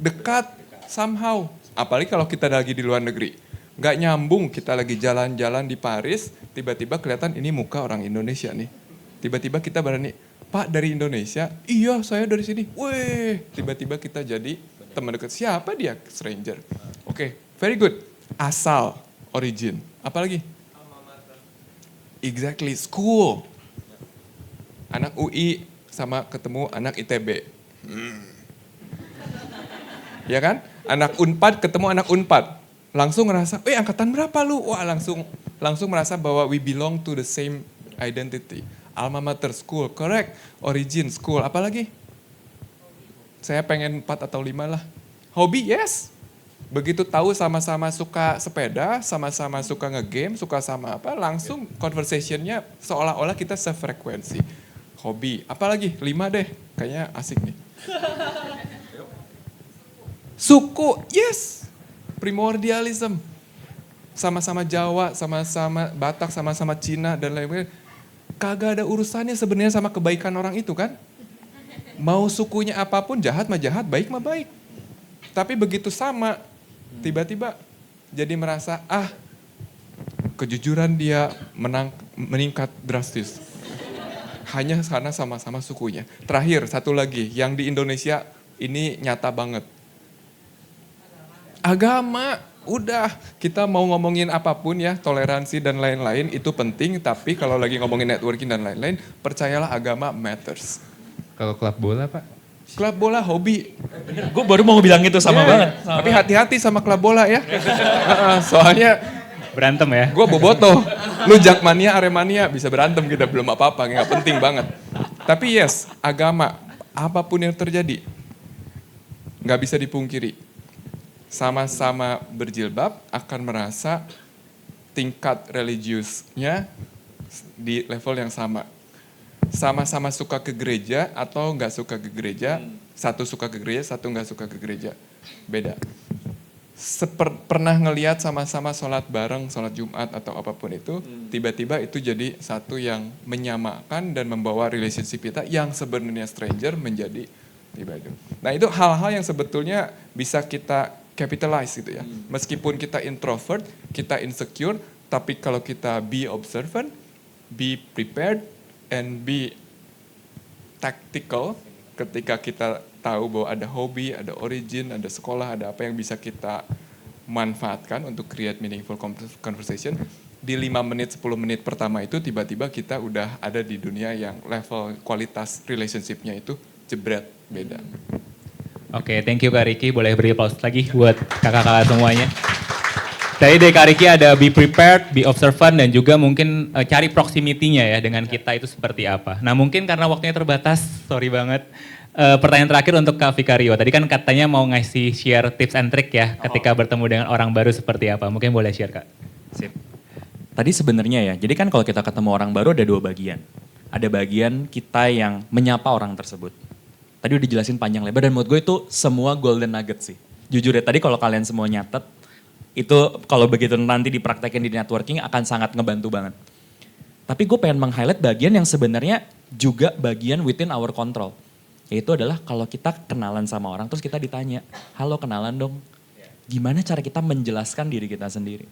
dekat somehow. Apalagi kalau kita lagi di luar negeri. Nggak nyambung, kita lagi jalan-jalan di Paris, tiba-tiba kelihatan ini muka orang Indonesia nih. Tiba-tiba kita berani, Pak dari Indonesia, iya saya dari sini. Weh, tiba-tiba kita jadi teman dekat. Siapa dia? Stranger. Oke, very good. Asal, origin. Apalagi? Exactly, school. Anak UI sama ketemu anak ITB. Ya kan? Anak Unpad ketemu anak Unpad. Langsung ngerasa, angkatan berapa lu? Wah langsung merasa bahwa we belong to the same identity. Alma mater, school, correct. Origin, school, apalagi? Saya pengen 4 atau 5 lah. Hobi, yes. Begitu tahu sama-sama suka sepeda, sama-sama suka nge-game, suka sama apa, langsung conversationnya seolah-olah kita sefrekuensi. Hobi, apalagi? 5 deh, kayaknya asik nih. Suku, yes. Primordialism. Sama-sama Jawa, sama-sama Batak, sama-sama Cina dan lain-lain. Kagak ada urusannya sebenarnya sama kebaikan orang itu kan. Mau sukunya apapun, jahat mah jahat, baik mah baik. Tapi begitu sama, tiba-tiba jadi merasa, kejujuran dia meningkat drastis. Hanya karena sama-sama sukunya. Terakhir, satu lagi, yang di Indonesia ini nyata banget. Agama, udah kita mau ngomongin apapun ya, toleransi dan lain-lain itu penting, tapi kalau lagi ngomongin networking dan lain-lain, percayalah agama matters. Kalau klub bola Pak? Klub bola hobi. Bener, gue baru mau bilang itu sama banget. Tapi hati-hati sama klub bola ya. Soalnya Berantem ya? gue bobotoh. Lu Jakmania, Aremania bisa berantem kita, belum apa-apa, nggak penting banget. Tapi yes, agama, apapun yang terjadi, nggak bisa dipungkiri. Sama-sama berjilbab akan merasa tingkat religiusnya di level yang sama. Sama-sama suka ke gereja atau nggak suka ke gereja, satu suka ke gereja, satu nggak suka ke gereja, beda. Pernah ngelihat sama-sama sholat bareng, sholat Jumat atau apapun itu, tiba-tiba itu jadi satu yang menyamakan dan membawa relationship kita yang sebenarnya stranger menjadi tiba itu. Nah itu hal-hal yang sebetulnya bisa kita capitalize gitu ya. Meskipun kita introvert, kita insecure, tapi kalau kita be observant, be prepared, and be tactical ketika kita tahu bahwa ada hobi, ada origin, ada sekolah, ada apa yang bisa kita manfaatkan untuk create meaningful conversation. Di 5 menit, 10 menit pertama itu tiba-tiba kita udah ada di dunia yang level kualitas relationship-nya itu jebret, beda. Oke, thank you Kak Riki. Boleh beri applause lagi buat kakak-kakak semuanya. Tadi dari Kak Riki ada be prepared, be observant, dan juga mungkin cari proximity-nya ya dengan kita itu seperti apa. Nah mungkin karena waktunya terbatas, sorry banget. Pertanyaan terakhir untuk Kak Vicario. Tadi kan katanya mau ngasih share tips and trick ya ketika bertemu dengan orang baru seperti apa. Mungkin boleh share Kak. Sip. Tadi sebenarnya ya, jadi kan kalau kita ketemu orang baru ada 2 bagian. Ada bagian kita yang menyapa orang tersebut. Tadi udah dijelasin panjang lebar dan menurut gue itu semua golden nugget sih. Jujur ya, tadi kalau kalian semua nyatet, itu kalau begitu nanti dipraktekin di networking akan sangat ngebantu banget. Tapi gue pengen meng-highlight bagian yang sebenarnya juga bagian within our control. Yaitu adalah kalau kita kenalan sama orang terus kita ditanya, halo kenalan dong. Gimana cara kita menjelaskan diri kita sendiri?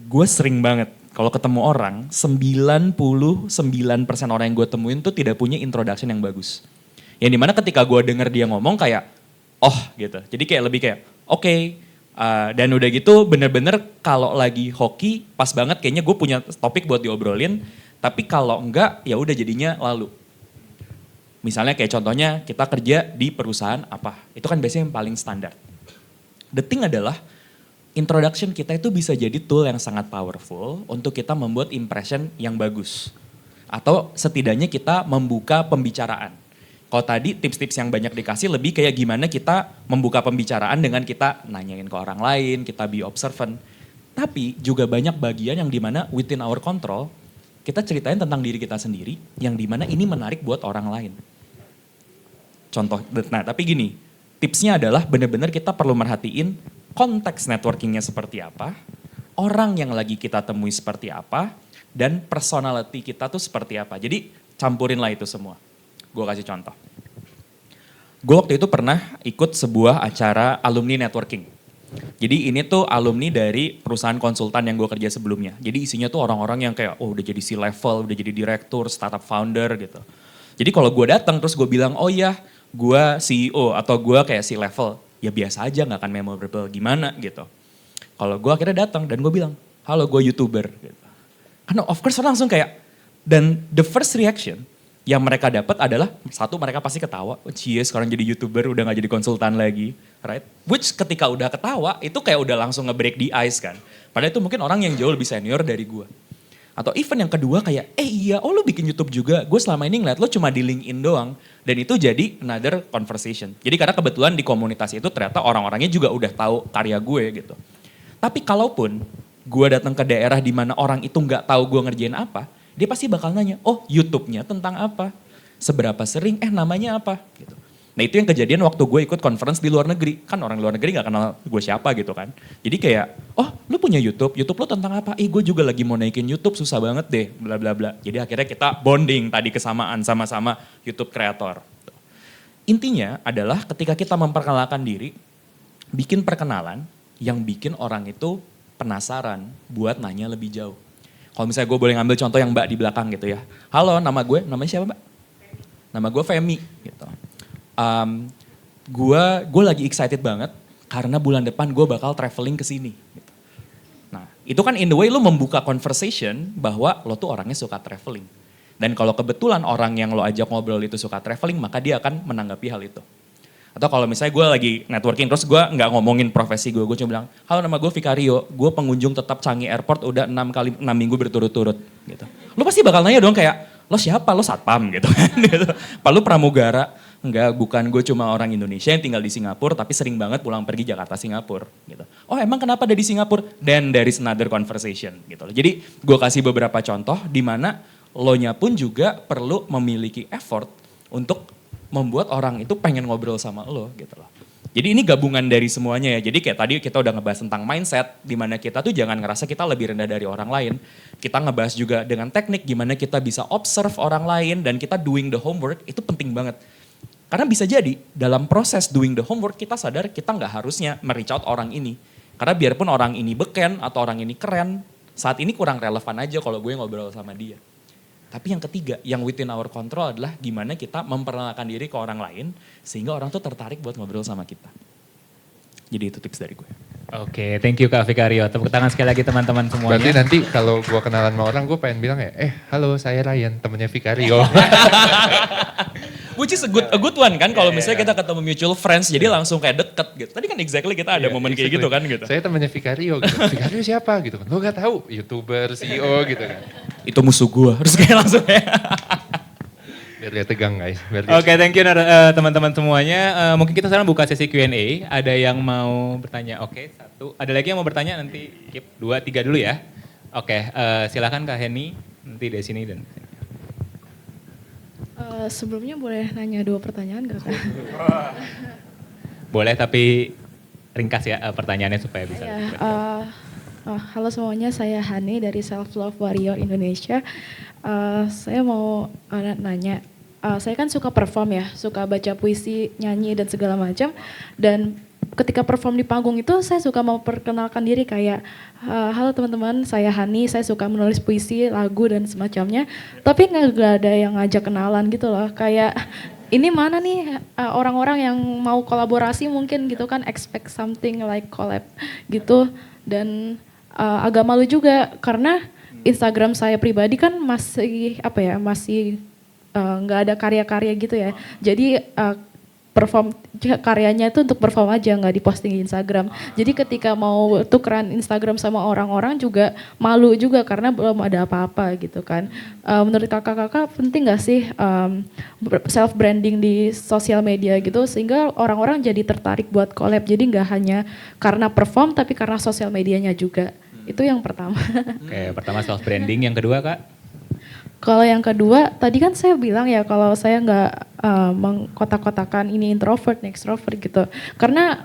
Gue sering banget kalau ketemu orang, 99% orang yang gue temuin tuh tidak punya introduction yang bagus. Yang dimana ketika gue denger dia ngomong kayak, oh gitu. Jadi kayak lebih kayak, oke. Dan udah gitu bener-bener kalau lagi hoki pas banget kayaknya gue punya topik buat diobrolin. Tapi kalau enggak ya udah jadinya lalu. Misalnya kayak contohnya kita kerja di perusahaan apa. Itu kan biasanya yang paling standar. The thing adalah introduction kita itu bisa jadi tool yang sangat powerful untuk kita membuat impression yang bagus. Atau setidaknya kita membuka pembicaraan. Kalau tadi tips-tips yang banyak dikasih lebih kayak gimana kita membuka pembicaraan dengan kita nanyain ke orang lain, kita be observant. Tapi juga banyak bagian yang dimana within our control, kita ceritain tentang diri kita sendiri, yang dimana ini menarik buat orang lain. Contoh, nah tapi gini, tipsnya adalah benar-benar kita perlu merhatiin konteks networkingnya seperti apa, orang yang lagi kita temui seperti apa, dan personality kita tuh seperti apa. Jadi campurinlah itu semua. Gue kasih contoh. Gue waktu itu pernah ikut sebuah acara alumni networking. Jadi ini tuh alumni dari perusahaan konsultan yang gue kerja sebelumnya. Jadi isinya tuh orang-orang yang kayak, oh udah jadi C-level, udah jadi direktur, startup founder gitu. Jadi kalau gue datang terus gue bilang, oh iya gue CEO atau gue kayak C-level. Ya biasa aja gak akan memorable gimana gitu. Kalau gue akhirnya datang dan gue bilang, halo gue YouTuber. Gitu. Karena of course langsung kayak, dan the first reaction yang mereka dapat adalah, satu mereka pasti ketawa, oh cie sekarang jadi YouTuber udah gak jadi konsultan lagi. Right? Which ketika udah ketawa itu kayak udah langsung nge-break the ice kan. Padahal itu mungkin orang yang jauh lebih senior dari gue. Atau even yang kedua kayak, iya oh lu bikin YouTube juga, gue selama ini ngeliat lo cuma di LinkedIn doang. Dan itu jadi another conversation. Jadi karena kebetulan di komunitas itu ternyata orang-orangnya juga udah tahu karya gue gitu. Tapi kalaupun gue datang ke daerah di mana orang itu nggak tahu gue ngerjain apa, dia pasti bakal nanya, oh YouTube-nya tentang apa? Seberapa sering? Namanya apa? Gitu. Nah itu yang kejadian waktu gue ikut conference di luar negeri. Kan orang luar negeri gak kenal gue siapa gitu kan. Jadi kayak, oh lu punya YouTube lu tentang apa? Gue juga lagi mau naikin YouTube, susah banget deh, bla bla bla. Jadi akhirnya kita bonding tadi kesamaan sama-sama YouTube kreator. Intinya adalah ketika kita memperkenalkan diri, bikin perkenalan yang bikin orang itu penasaran buat nanya lebih jauh. Kalau misalnya gue boleh ngambil contoh yang Mbak di belakang gitu ya. Halo, namanya siapa Mbak? Nama gue Femi gitu. Gue lagi excited banget karena bulan depan gue bakal traveling ke sini. Gitu. Nah itu kan in the way lo membuka conversation bahwa lo tuh orangnya suka traveling. Dan kalau kebetulan orang yang lo ajak ngobrol itu suka traveling maka dia akan menanggapi hal itu. Atau kalau misalnya gue lagi networking terus gue nggak ngomongin profesi gue cuma bilang, halo nama gue Vicario, gue pengunjung tetap Changi Airport udah 6 minggu berturut-turut gitu. Lo pasti bakal nanya dong kayak, lo siapa? Lo satpam gitu kan. Gitu. Apa lo pramugara? enggak, bukan, gue cuma orang Indonesia yang tinggal di Singapura tapi sering banget pulang pergi Jakarta Singapura gitu. Oh emang kenapa ada di Singapura? Then there is another conversation gitu loh. Jadi gue kasih beberapa contoh di mana lo nya pun juga perlu memiliki effort untuk membuat orang itu pengen ngobrol sama lo gitu loh. Jadi ini gabungan dari semuanya ya. Jadi kayak tadi kita udah ngebahas tentang mindset, di mana kita tuh jangan ngerasa kita lebih rendah dari orang lain. Kita ngebahas juga dengan teknik gimana kita bisa observe orang lain dan kita doing the homework, itu penting banget. Karena bisa jadi dalam proses doing the homework kita sadar kita nggak harusnya me-reach out orang ini. Karena biarpun orang ini beken atau orang ini keren, saat ini kurang relevan aja kalau gue ngobrol sama dia. Tapi yang ketiga, yang within our control adalah gimana kita memperkenalkan diri ke orang lain sehingga orang tuh tertarik buat ngobrol sama kita. Jadi itu tips dari gue. Oke, thank you Kak Vicario. Tepuk tangan sekali lagi teman-teman semuanya. Berarti nanti kalau gue kenalan sama orang, gue pengen bilang ya, halo saya Ryan, temennya Vicario. Which is a good one kan, kalau misalnya kita ketemu mutual friends, jadi langsung kayak deket gitu. Tadi kan exactly kita ada momen kayak gitu kan gitu. Saya temennya Vicario gitu, Vicario siapa gitu kan, lo gak tahu, YouTuber, CEO gitu kan. Itu musuh gue, harus kayak langsung ya. Biar dia tegang guys. Oke, thank you teman-teman semuanya. Mungkin kita sekarang buka sesi Q&A. Ada yang mau bertanya? Oke, satu. Ada lagi yang mau bertanya? Nanti keep 2, 3 dulu ya. Oke, silakan Kak Heni. Nanti dari sini dan sini. Sebelumnya boleh nanya 2 pertanyaan gak Kak? Boleh, tapi ringkas ya pertanyaannya supaya bisa. Halo semuanya, saya Hani dari Self Love Warrior Indonesia. Saya mau nanya, saya kan suka perform ya, suka baca puisi, nyanyi dan segala macam. Dan ketika perform di panggung itu saya suka memperkenalkan diri kayak, halo teman-teman, saya Hani, saya suka menulis puisi, lagu dan semacamnya. Tapi nggak ada yang ngajak kenalan gitu loh, kayak ini mana nih orang-orang yang mau kolaborasi mungkin gitu kan, expect something like collab gitu. Dan agak malu juga karena Instagram saya pribadi kan masih nggak ada karya-karya gitu ya. Jadi perform karyanya itu untuk perform aja, nggak diposting di Instagram. Jadi ketika mau tukeran Instagram sama orang-orang juga malu juga karena belum ada apa-apa gitu kan. Menurut kakak-kakak penting nggak sih self branding di sosial media gitu sehingga orang-orang jadi tertarik buat collab. Jadi nggak hanya karena perform tapi karena sosial medianya juga. Itu yang pertama. Oke, pertama self branding, yang kedua Kak? Kalau yang kedua, tadi kan saya bilang ya kalau saya nggak mengkotak-kotakan ini introvert, ini extrovert gitu. Karena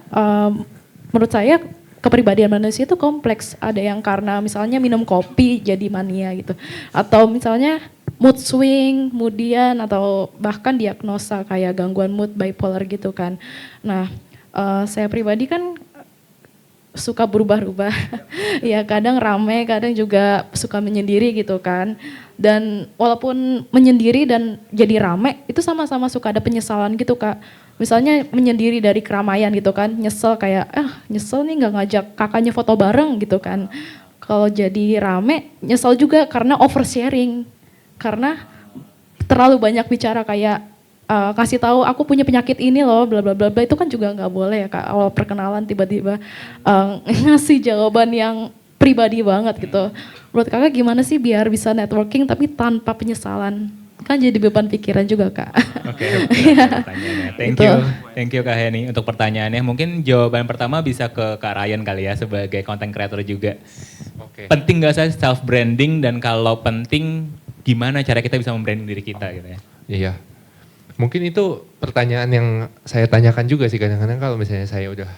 menurut saya kepribadian manusia itu kompleks. Ada yang karena misalnya minum kopi jadi mania gitu. Atau misalnya mood swing, moodian, atau bahkan diagnosa kayak gangguan mood bipolar gitu kan. Nah, saya pribadi kan suka berubah-ubah. Ya kadang rame, kadang juga suka menyendiri gitu kan. Dan walaupun menyendiri dan jadi rame, itu sama-sama suka ada penyesalan gitu Kak. Misalnya menyendiri dari keramaian gitu kan, nyesel kayak, nyesel nih gak ngajak kakaknya foto bareng gitu kan. Kalau jadi rame, nyesel juga karena oversharing. Karena terlalu banyak bicara kayak, kasih tahu aku punya penyakit ini loh, bla bla bla bla, itu kan juga nggak boleh ya Kak. Awal perkenalan tiba-tiba ngasih jawaban yang pribadi banget gitu. Menurut kakak gimana sih biar bisa networking tapi tanpa penyesalan? Kan jadi beban pikiran juga Kak. Oke, pertanyaannya. Thank you Kak Heni untuk pertanyaannya. Mungkin jawaban pertama bisa ke Kak Ryan kali ya sebagai content creator juga. Oke. Penting nggak sih self branding, dan kalau penting gimana cara kita bisa membranding diri kita gitu ya? Iya. Mungkin itu pertanyaan yang saya tanyakan juga sih kadang-kadang kalau misalnya saya udah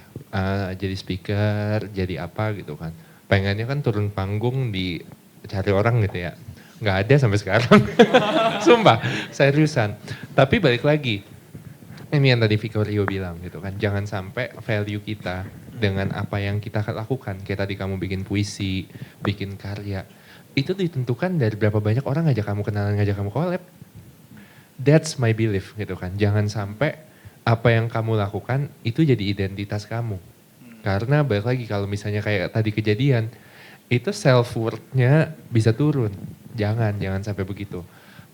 jadi speaker, jadi apa gitu kan. Pengennya kan turun panggung dicari orang gitu ya. Nggak ada sampai sekarang. Sumpah, seriusan. Tapi balik lagi, ini yang tadi Vicario bilang gitu kan. Jangan sampai value kita dengan apa yang kita lakukan. Kayak tadi kamu bikin puisi, bikin karya. Itu ditentukan dari berapa banyak orang ngajak kamu kenalan, ngajak kamu collab. That's my belief gitu kan. Jangan sampai apa yang kamu lakukan itu jadi identitas kamu. Karena balik lagi kalau misalnya kayak tadi kejadian, itu self worth-nya bisa turun. Jangan sampai begitu.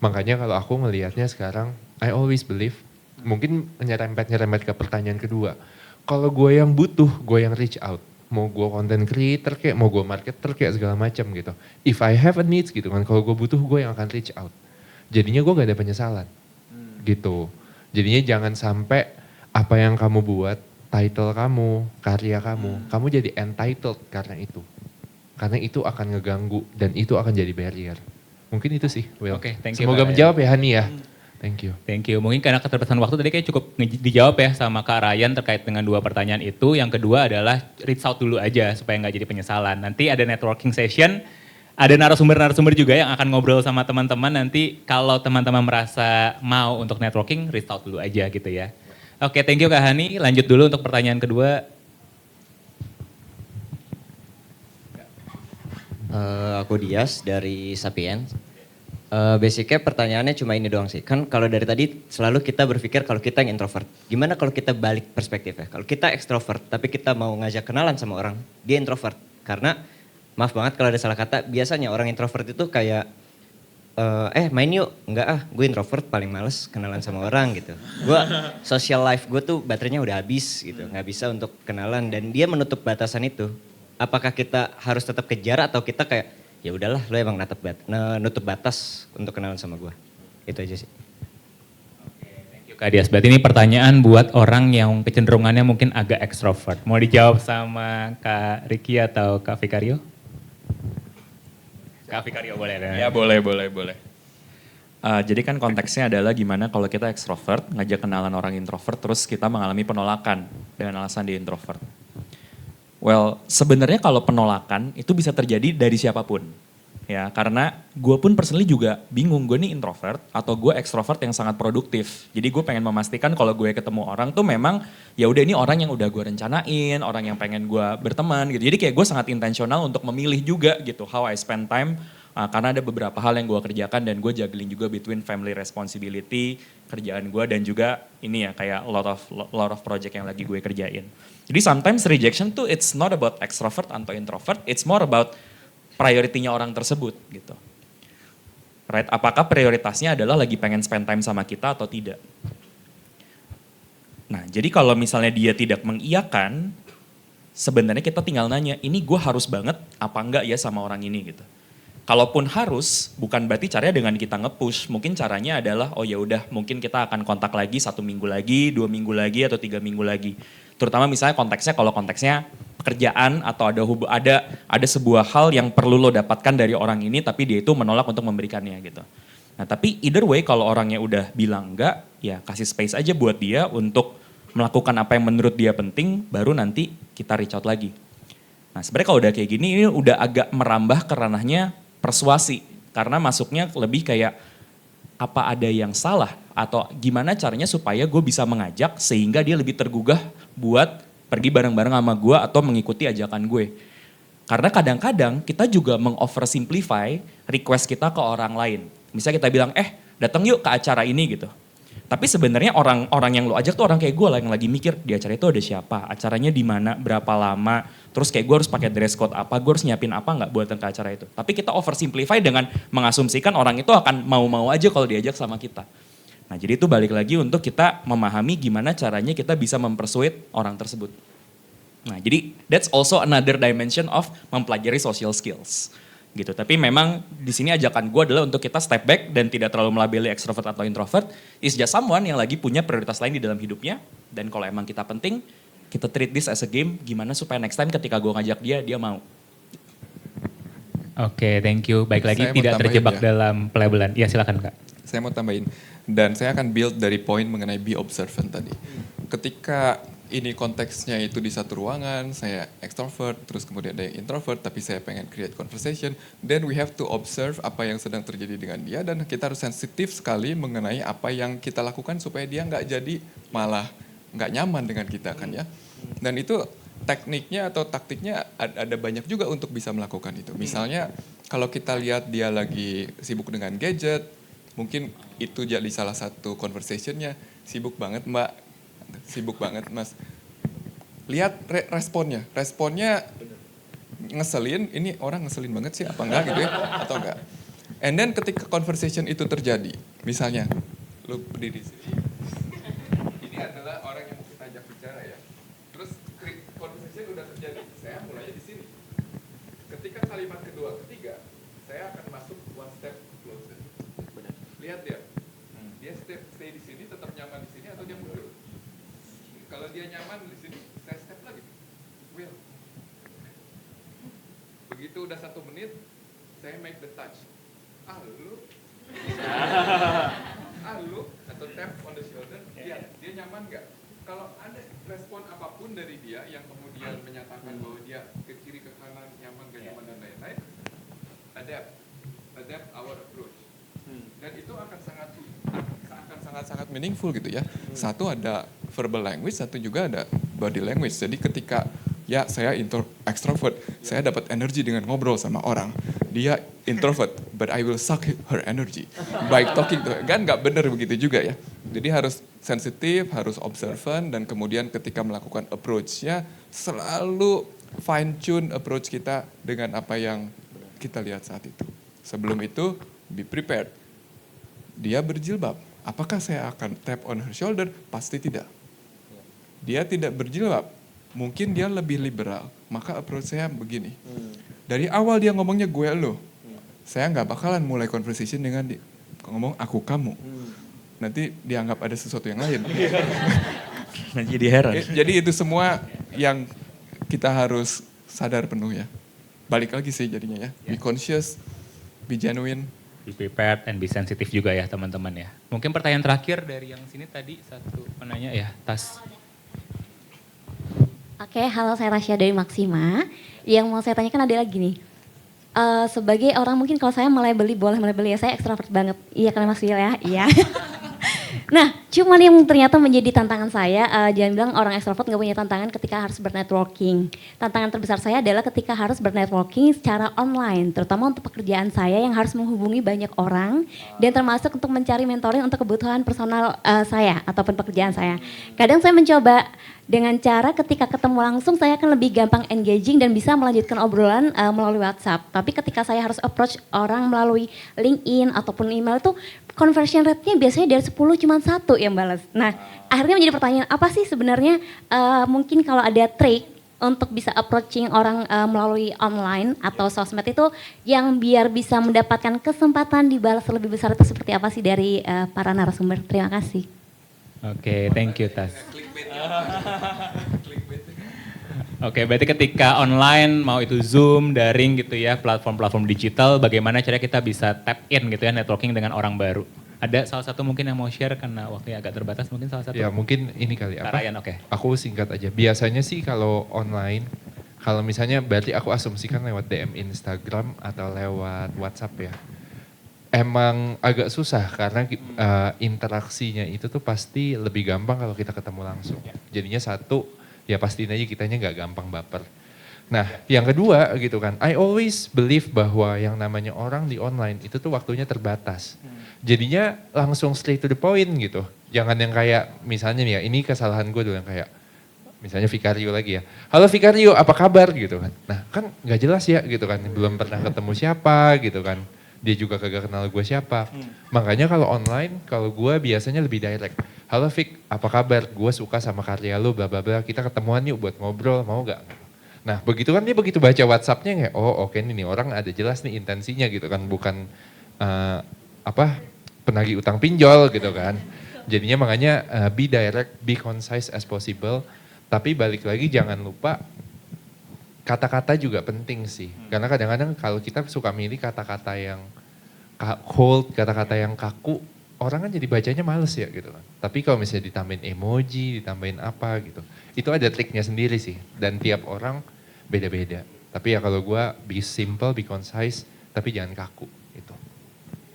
Makanya kalau aku ngelihatnya sekarang, I always believe, mungkin nyerempet ke pertanyaan kedua. Kalau gue yang butuh, gue yang reach out. Mau gue content creator kayak, mau gue marketer kayak segala macam gitu. If I have a needs gitu kan, kalau gue butuh gue yang akan reach out. Jadinya gue gak ada penyesalan gitu. Jadinya jangan sampai apa yang kamu buat, title kamu, karya kamu jadi entitled karena itu. Karena itu akan ngeganggu dan itu akan jadi barrier. Mungkin itu sih, Will. Oke, thank you, Semoga Kak menjawab ya Hani ya. Thank you. Thank you. Mungkin karena keterbatasan waktu tadi kayak cukup dijawab ya sama Kak Ryan terkait dengan 2 pertanyaan itu. Yang kedua adalah reach out dulu aja supaya nggak jadi penyesalan. Nanti ada networking session, ada narasumber-narasumber juga yang akan ngobrol sama teman-teman. Nanti kalau teman-teman merasa mau untuk networking, reach out dulu aja gitu ya. Oke, thank you Kak Hani. Lanjut dulu untuk pertanyaan kedua. Aku Dias dari Sapiens. Basicnya pertanyaannya cuma ini doang sih. Kan kalau dari tadi selalu kita berpikir kalau kita yang introvert. Gimana kalau kita balik perspektifnya? Kalau kita ekstrovert tapi kita mau ngajak kenalan sama orang, dia introvert. Karena maaf banget kalau ada salah kata, biasanya orang introvert itu kayak main yuk. Enggak gue introvert paling males kenalan sama orang gitu. Gue social life gue tuh baterainya udah habis gitu. Nggak bisa untuk kenalan dan dia menutup batasan itu. Apakah kita harus tetap kejar atau kita kayak ya udahlah lo emang nutup batas untuk kenalan sama gue. Itu aja sih. Thank you Kak Dias. Berarti ini pertanyaan buat orang yang kecenderungannya mungkin agak ekstrovert. Mau dijawab sama Kak Ricky atau Kak Vicario? Kak Vicario boleh. Ya boleh. Jadi kan konteksnya adalah gimana kalau kita ekstrovert, ngajak kenalan orang introvert, terus kita mengalami penolakan dengan alasan dia introvert. Well, sebenarnya kalau penolakan itu bisa terjadi dari siapapun. Ya, karena gue pun personally juga bingung, gue nih introvert atau gue ekstrovert yang sangat produktif. Jadi gue pengen memastikan kalau gue ketemu orang tuh memang ya udah ini orang yang udah gue rencanain, orang yang pengen gue berteman gitu. Jadi kayak gue sangat intensional untuk memilih juga gitu how I spend time. Karena ada beberapa hal yang gue kerjakan dan gue juggling juga between family responsibility, kerjaan gue dan juga ini ya kayak lot of project yang lagi gue kerjain. Jadi sometimes rejection tuh it's not about extrovert atau introvert, it's more about priority-nya orang tersebut gitu. Right? Apakah prioritasnya adalah lagi pengen spend time sama kita atau tidak? Nah, jadi kalau misalnya dia tidak mengiyakan, sebenarnya kita tinggal nanya, ini gue harus banget apa enggak ya sama orang ini gitu. Kalaupun harus, bukan berarti caranya dengan kita nge-push. Mungkin caranya adalah, oh ya udah, mungkin kita akan kontak lagi 1 minggu lagi, 2 minggu lagi, atau 3 minggu lagi. Terutama misalnya konteksnya, kalau konteksnya pekerjaan atau ada sebuah hal yang perlu lo dapatkan dari orang ini, tapi dia itu menolak untuk memberikannya gitu. Nah tapi either way, kalau orangnya udah bilang enggak, ya kasih space aja buat dia untuk melakukan apa yang menurut dia penting, baru nanti kita reach out lagi. Nah sebenarnya kalau udah kayak gini, ini udah agak merambah ke ranahnya persuasi, karena masuknya lebih kayak apa ada yang salah atau gimana caranya supaya gue bisa mengajak sehingga dia lebih tergugah buat pergi bareng-bareng sama gue atau mengikuti ajakan gue. Karena kadang-kadang kita juga mengoversimplify request kita ke orang lain. Misalnya kita bilang, datang yuk ke acara ini gitu. Tapi sebenarnya orang yang lo ajak tuh orang kayak gue lah yang lagi mikir di acara itu ada siapa, acaranya di mana, berapa lama, terus kayak gue harus pakai dress code apa, gue harus nyiapin apa nggak buat ke acara itu. Tapi kita oversimplify dengan mengasumsikan orang itu akan mau-mau aja kalau diajak sama kita. Nah jadi itu balik lagi untuk kita memahami gimana caranya kita bisa mempersuade orang tersebut. Nah jadi that's also another dimension of mempelajari social skills. Gitu. Tapi memang di sini ajakan gue adalah untuk kita step back dan tidak terlalu melabeli extrovert atau introvert. Is just someone yang lagi punya prioritas lain di dalam hidupnya. Dan kalau emang kita penting, kita treat this as a game. Gimana supaya next time ketika gue ngajak dia mau. Oke, thank you. Baik lagi tidak terjebak dalam pelabelan. Ya silakan Kak. Saya mau tambahin. Dan saya akan build dari poin mengenai be observant tadi. Ketika ini konteksnya itu di satu ruangan, saya extrovert, terus kemudian ada yang introvert, tapi saya pengen create conversation, then we have to observe apa yang sedang terjadi dengan dia, dan kita harus sensitif sekali mengenai apa yang kita lakukan supaya dia nggak jadi malah nggak nyaman dengan kita kan ya. Dan itu tekniknya atau taktiknya ada banyak juga untuk bisa melakukan itu. Misalnya kalau kita lihat dia lagi sibuk dengan gadget, mungkin itu jadi salah satu conversationnya, sibuk banget mbak, sibuk banget mas. Lihat responnya ngeselin, ini orang ngeselin banget sih apa enggak gitu ya, atau enggak. And then ketika conversation itu terjadi, misalnya, lu berdiri di sini, ini adalah orang yang mau kita ajak bicara ya. Terus conversation udah terjadi, saya mulainya di sini. Ketika kalimat kedua, ketiga, saya akan masuk one step closer. Lihat dia stay di sini, tetap nyaman di sini, Kalau dia nyaman di sini, saya step lagi. Will. Begitu udah 1 menit, saya make the touch. Lu. Lu atau tap on the shoulder, dia nyaman nggak? Kalau ada respon apapun dari dia yang kemudian menyatakan bahwa dia ke kiri ke kanan nyaman gak nyaman dan lain-lain, adapt our approach. Dan itu akan sangat meaningful gitu ya. Satu ada verbal language, satu juga ada body language. Jadi ketika ya saya extrovert, saya dapat energi dengan ngobrol sama orang. Dia introvert, but I will suck her energy by talking to her. Kan nggak benar begitu juga ya. Jadi harus sensitif, harus observant, dan kemudian ketika melakukan approach-nya selalu fine tune approach kita dengan apa yang kita lihat saat itu. Sebelum itu, be prepared. Dia berjilbab, apakah saya akan tap on her shoulder? Pasti tidak. Dia tidak berjilbab, mungkin dia lebih liberal, maka approach saya begini. Dari awal dia ngomongnya gue lo, saya nggak bakalan mulai conversation dengan dia ngomong aku kamu. Nanti dianggap ada sesuatu yang lain. Nanti jadi heran. Jadi itu semua yang kita harus sadar penuh ya. Balik lagi sih jadinya ya. Be conscious, be genuine. Be prepared and be sensitive juga ya teman-teman ya. Mungkin pertanyaan terakhir dari yang sini tadi satu penanya ya, Tas. Oke, halo, saya Rasya dari Maxima. Yang mau saya tanyakan adalah gini. Sebagai orang mungkin kalau saya boleh melebeli ya, saya ekstrovert banget. Iya kan Mas Wil ya? Iya. Nah, cuman yang ternyata menjadi tantangan saya, jangan bilang orang ekstrovert nggak punya tantangan ketika harus bernetworking. Tantangan terbesar saya adalah ketika harus bernetworking secara online, terutama untuk pekerjaan saya yang harus menghubungi banyak orang, dan termasuk untuk mencari mentoring untuk kebutuhan personal saya ataupun pekerjaan saya. Kadang saya mencoba dengan cara ketika ketemu langsung saya akan lebih gampang engaging dan bisa melanjutkan obrolan melalui WhatsApp. Tapi ketika saya harus approach orang melalui LinkedIn ataupun email itu conversion rate-nya biasanya dari 10 cuma 1 yang balas. Nah, akhirnya menjadi pertanyaan apa sih sebenarnya mungkin kalau ada trik untuk bisa approaching orang melalui online atau sosmed itu yang biar bisa mendapatkan kesempatan dibalas lebih besar itu seperti apa sih dari para narasumber? Terima kasih. Oke, thank you Tas. Oke, berarti ketika online mau itu Zoom, daring gitu ya, platform-platform digital, bagaimana cara kita bisa tap in gitu ya, networking dengan orang baru. Ada salah satu mungkin yang mau share karena waktunya agak terbatas, mungkin salah satu. Ya mungkin ini kali apa? Ryan, oke. Aku singkat aja. Biasanya sih kalau online, kalau misalnya berarti aku asumsikan lewat DM Instagram atau lewat WhatsApp ya. Emang agak susah karena interaksinya itu tuh pasti lebih gampang kalau kita ketemu langsung. Jadinya satu, ya pastiin aja kitanya gak gampang baper. Nah yang kedua gitu kan, I always believe bahwa yang namanya orang di online itu tuh waktunya terbatas. Jadinya langsung straight to the point gitu. Jangan yang kayak misalnya nih ya, ini kesalahan gue dulu yang kayak, misalnya Vicario lagi ya. Halo Vicario, apa kabar gitu kan. Nah kan gak jelas ya gitu kan, belum pernah ketemu siapa gitu kan. Dia juga kagak kenal gue siapa. Makanya kalau online, kalau gue biasanya lebih direct. Halo Vic, apa kabar? Gue suka sama karya lu, bla bla bla. Kita ketemuan yuk buat ngobrol, mau gak? Nah begitu kan dia begitu baca WhatsApp-nya kayak, oh oke nih orang ada jelas nih intensinya gitu kan. Bukan penagih utang pinjol gitu kan. Jadinya makanya be direct, be concise as possible. Tapi balik lagi jangan lupa kata-kata juga penting sih. Karena kadang-kadang kalau kita suka milih kata-kata yang cold, kata-kata yang kaku, orang kan jadi bacanya males ya gitu kan. Tapi kalau misalnya ditambahin emoji, ditambahin apa gitu, itu ada triknya sendiri sih. Dan tiap orang beda-beda. Tapi ya kalau gue be simple, be concise, tapi jangan kaku itu.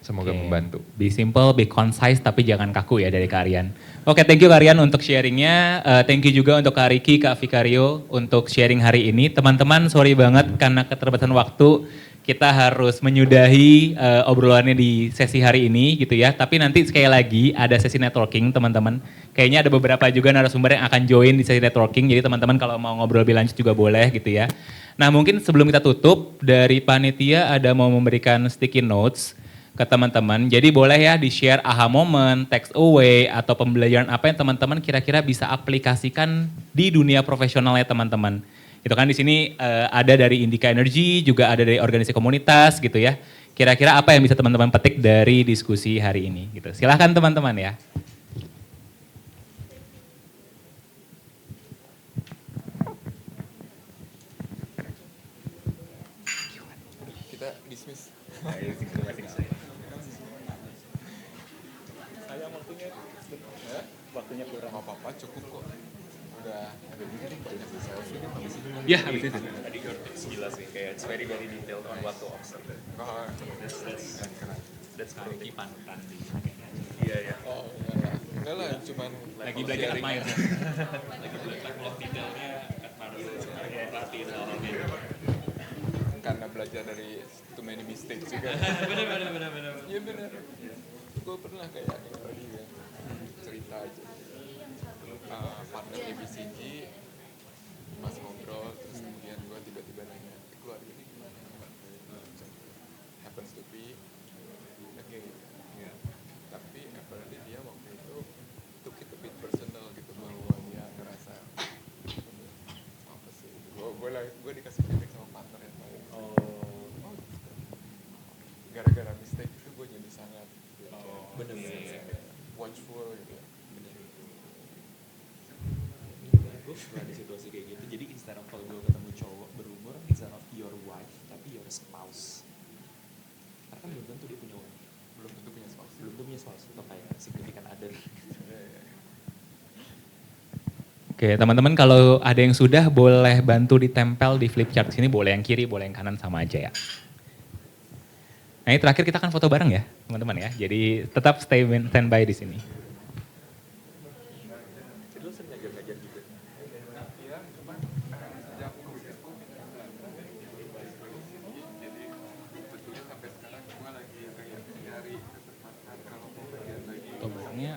Semoga membantu. Be simple, be concise, tapi jangan kaku ya dari Kak Aryan. Oke, thank you Kak Aryan untuk sharingnya. Thank you juga untuk Kak Riki, Kak Vicario untuk sharing hari ini. Teman-teman, sorry banget karena keterbatasan waktu. Kita harus menyudahi obrolannya di sesi hari ini gitu ya. Tapi nanti sekali lagi ada sesi networking teman-teman. Kayaknya ada beberapa juga narasumber yang akan join di sesi networking. Jadi teman-teman kalau mau ngobrol lebih lanjut juga boleh gitu ya. Nah mungkin sebelum kita tutup, dari panitia ada mau memberikan sticky notes ke teman-teman. Jadi boleh ya di-share aha moment, text away, atau pembelajaran apa yang teman-teman kira-kira bisa aplikasikan di dunia profesional ya teman-teman. Itu kan di sini ada dari Indika Energy, juga ada dari organisasi komunitas gitu ya. Kira-kira apa yang bisa teman-teman petik dari diskusi hari ini gitu. Silahkan teman-teman ya. Waktunya kurang. Gak apa-apa, cukup kok. Udah ada banyak selfie kan habis ini. Ya, habis itu. Tadi your tips gila sih, kayak it's very detailed on what to observe. That's Ricky panutan di Iya ya. Oh, enggak lah, cuman Lagi belajar admire. Lagi belajar level of detailnya admire perhatiin hal-hal gitu. karena belajar dari too many mistakes juga. Bener. Iya bener. Gue pernah kayak ini tadi ya, cerita aja. Partner di BCG, pas ngobrol, terus kemudian gue tiba-tiba nanya, keluarga ini gimana? Happens to be, oke. Tapi apparently dia waktu itu took it a bit personal gitu, bahwa dia ngerasa apa sih? Gue dikasih feedback sama partner yang lain. Oh, gitu. Gara-gara mistake itu gue jadi sangat watchful gitu. Gue pernah di situasi kayak gitu, jadi instead of kalau gue ketemu cowok berumur, instead of your wife, tapi your spouse. Karena kan belum tentu dia punya wife. Belum tentu punya spouse. Atau kayak significant other. Oke, teman-teman kalau ada yang sudah boleh bantu ditempel di flip chart sini, boleh yang kiri, boleh yang kanan sama aja ya. Nah, ini terakhir kita akan foto bareng ya, teman-teman ya. Jadi tetap standby di sini. Itu sering ngajar-ngajar gitu. Iya, cuman sejak COVID jadi sebetulnya sampai sekarang gue lagi kayak nyari kesempatan kalau mau bagian lagi. Foto barengnya.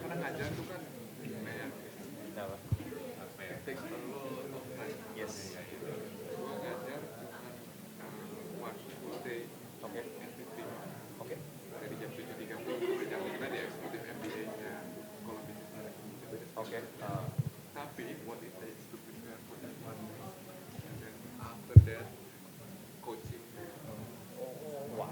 Pernah ngajar tuh kan lumayan. Takes a lot of time. Yes. Gue ngajar one full day. Oke. everything. Oke. Dari jam 7.30 sampai jam 5 di eksekutif MBA-nya Columbia Business. Oke. Tapi what it takes to prepare for that one day. And then after that, coaching. Wow.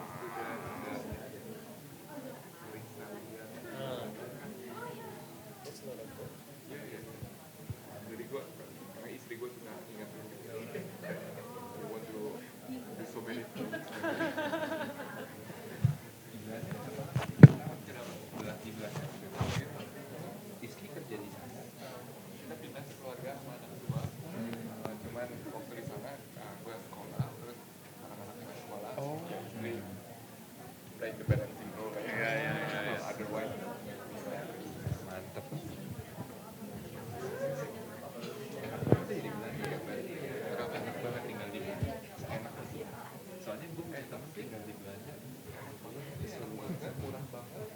Jadi gue, karena istri gue suka ingatin gitu. I want to do so many things. Istri kerja di sana. Kita pindah keluarga sama anak tua. Cuman waktu di sana, gue sekolah, terus anak-anaknya ke sekolah. Jadi, break the balancing role. Otherwise, Mantep. enak banget tinggal di Belanda. Enak sih. Soalnya gue kayak temen tinggal di Belanda. Semuanya murah banget.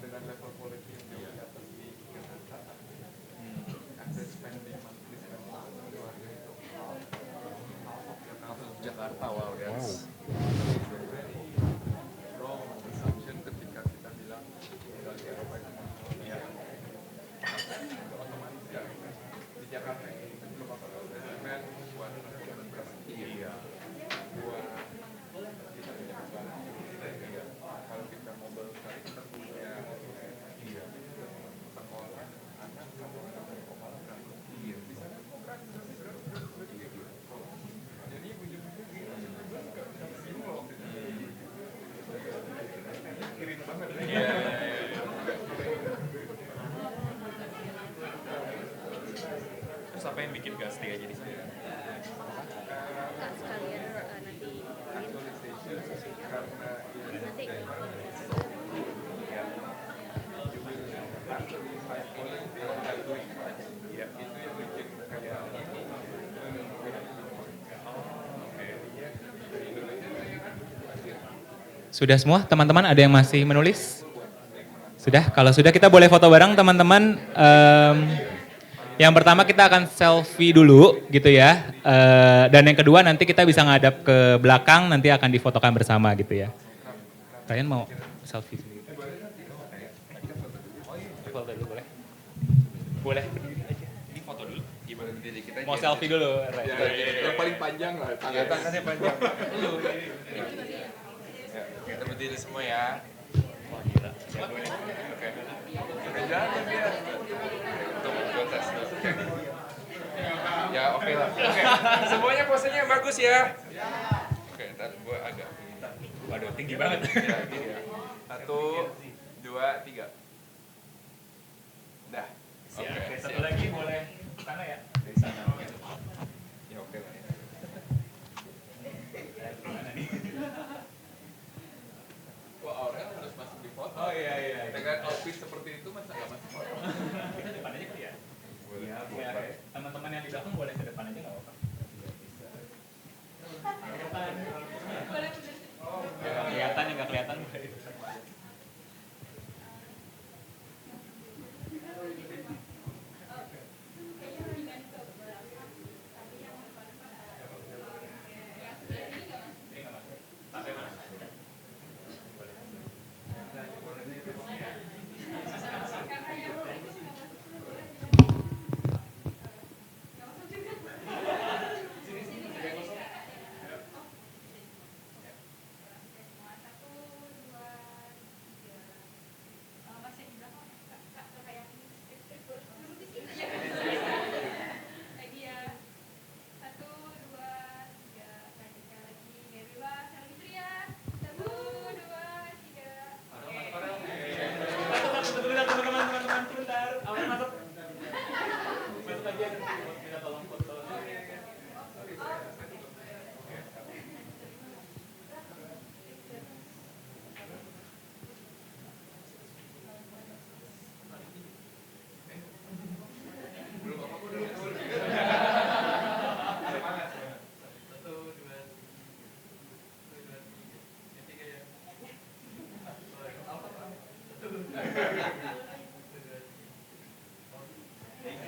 Dengan level quality yang jauh di atas di Jakarta. And then spending monthly spending sama keluarga itu half of Jakarta. Wow, that's wrong assumption ketika kita bilang tinggal di Eropa itu mahal. Iya. Otomatis ya. Di Jakarta ini belum apa-apa. Investment buat berapa? Iya. Buat kita punya kebanyakan. Kalau kita mau berkali kita punya sekolah anak sama anak sekolah berapa? Iya. Di sana gratis. Jadi ujung-ujungnya kirim banget. Iya. Terus apa yang bikin gas aja di sana? Sudah semua teman-teman, ada yang masih menulis? Sudah, kalau sudah kita boleh foto bareng teman-teman. Yang pertama kita akan selfie dulu gitu ya. Dan yang kedua nanti kita bisa ngadap ke belakang, nanti akan difotokan bersama gitu ya. Ryan mau selfie sendiri? Foto dulu boleh? Boleh berdiri aja. Ini foto dulu. gimana berdiri kita Mau selfie dulu, Ryan. yang paling panjang lah tangannya panjang. Kita berdiri semua ya. Wah gila. Oke. Udah jalan dia. Tunggu gue tes dulu. Ya oke lah. Oke. Semuanya posenya bagus ya. Oke, ntar gue agak. Waduh tinggi banget. Ya, gini ya. 1, 2, 3. Oke, satu lagi boleh sana ya. Dari sana. Ya oke lah ya. Wah, Aurel harus masuk di foto. Oh iya. Dengan outfit seperti itu masa nggak masuk foto? Kita depan aja kali ya. Iya, biar teman-teman yang di belakang boleh ke depan aja nggak apa-apa. Nggak kelihatan boleh.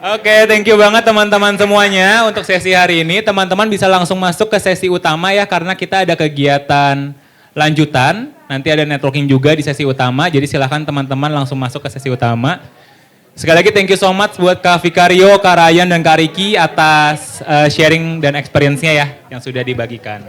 Oke, thank you banget teman-teman semuanya untuk sesi hari ini. Teman-teman bisa langsung masuk ke sesi utama ya, karena kita ada kegiatan lanjutan. Nanti ada networking juga di sesi utama, jadi silahkan teman-teman langsung masuk ke sesi utama. Sekali lagi thank you so much buat Kak Vikario, Kak Ryan, dan Kak Riki atas sharing dan experience-nya ya yang sudah dibagikan.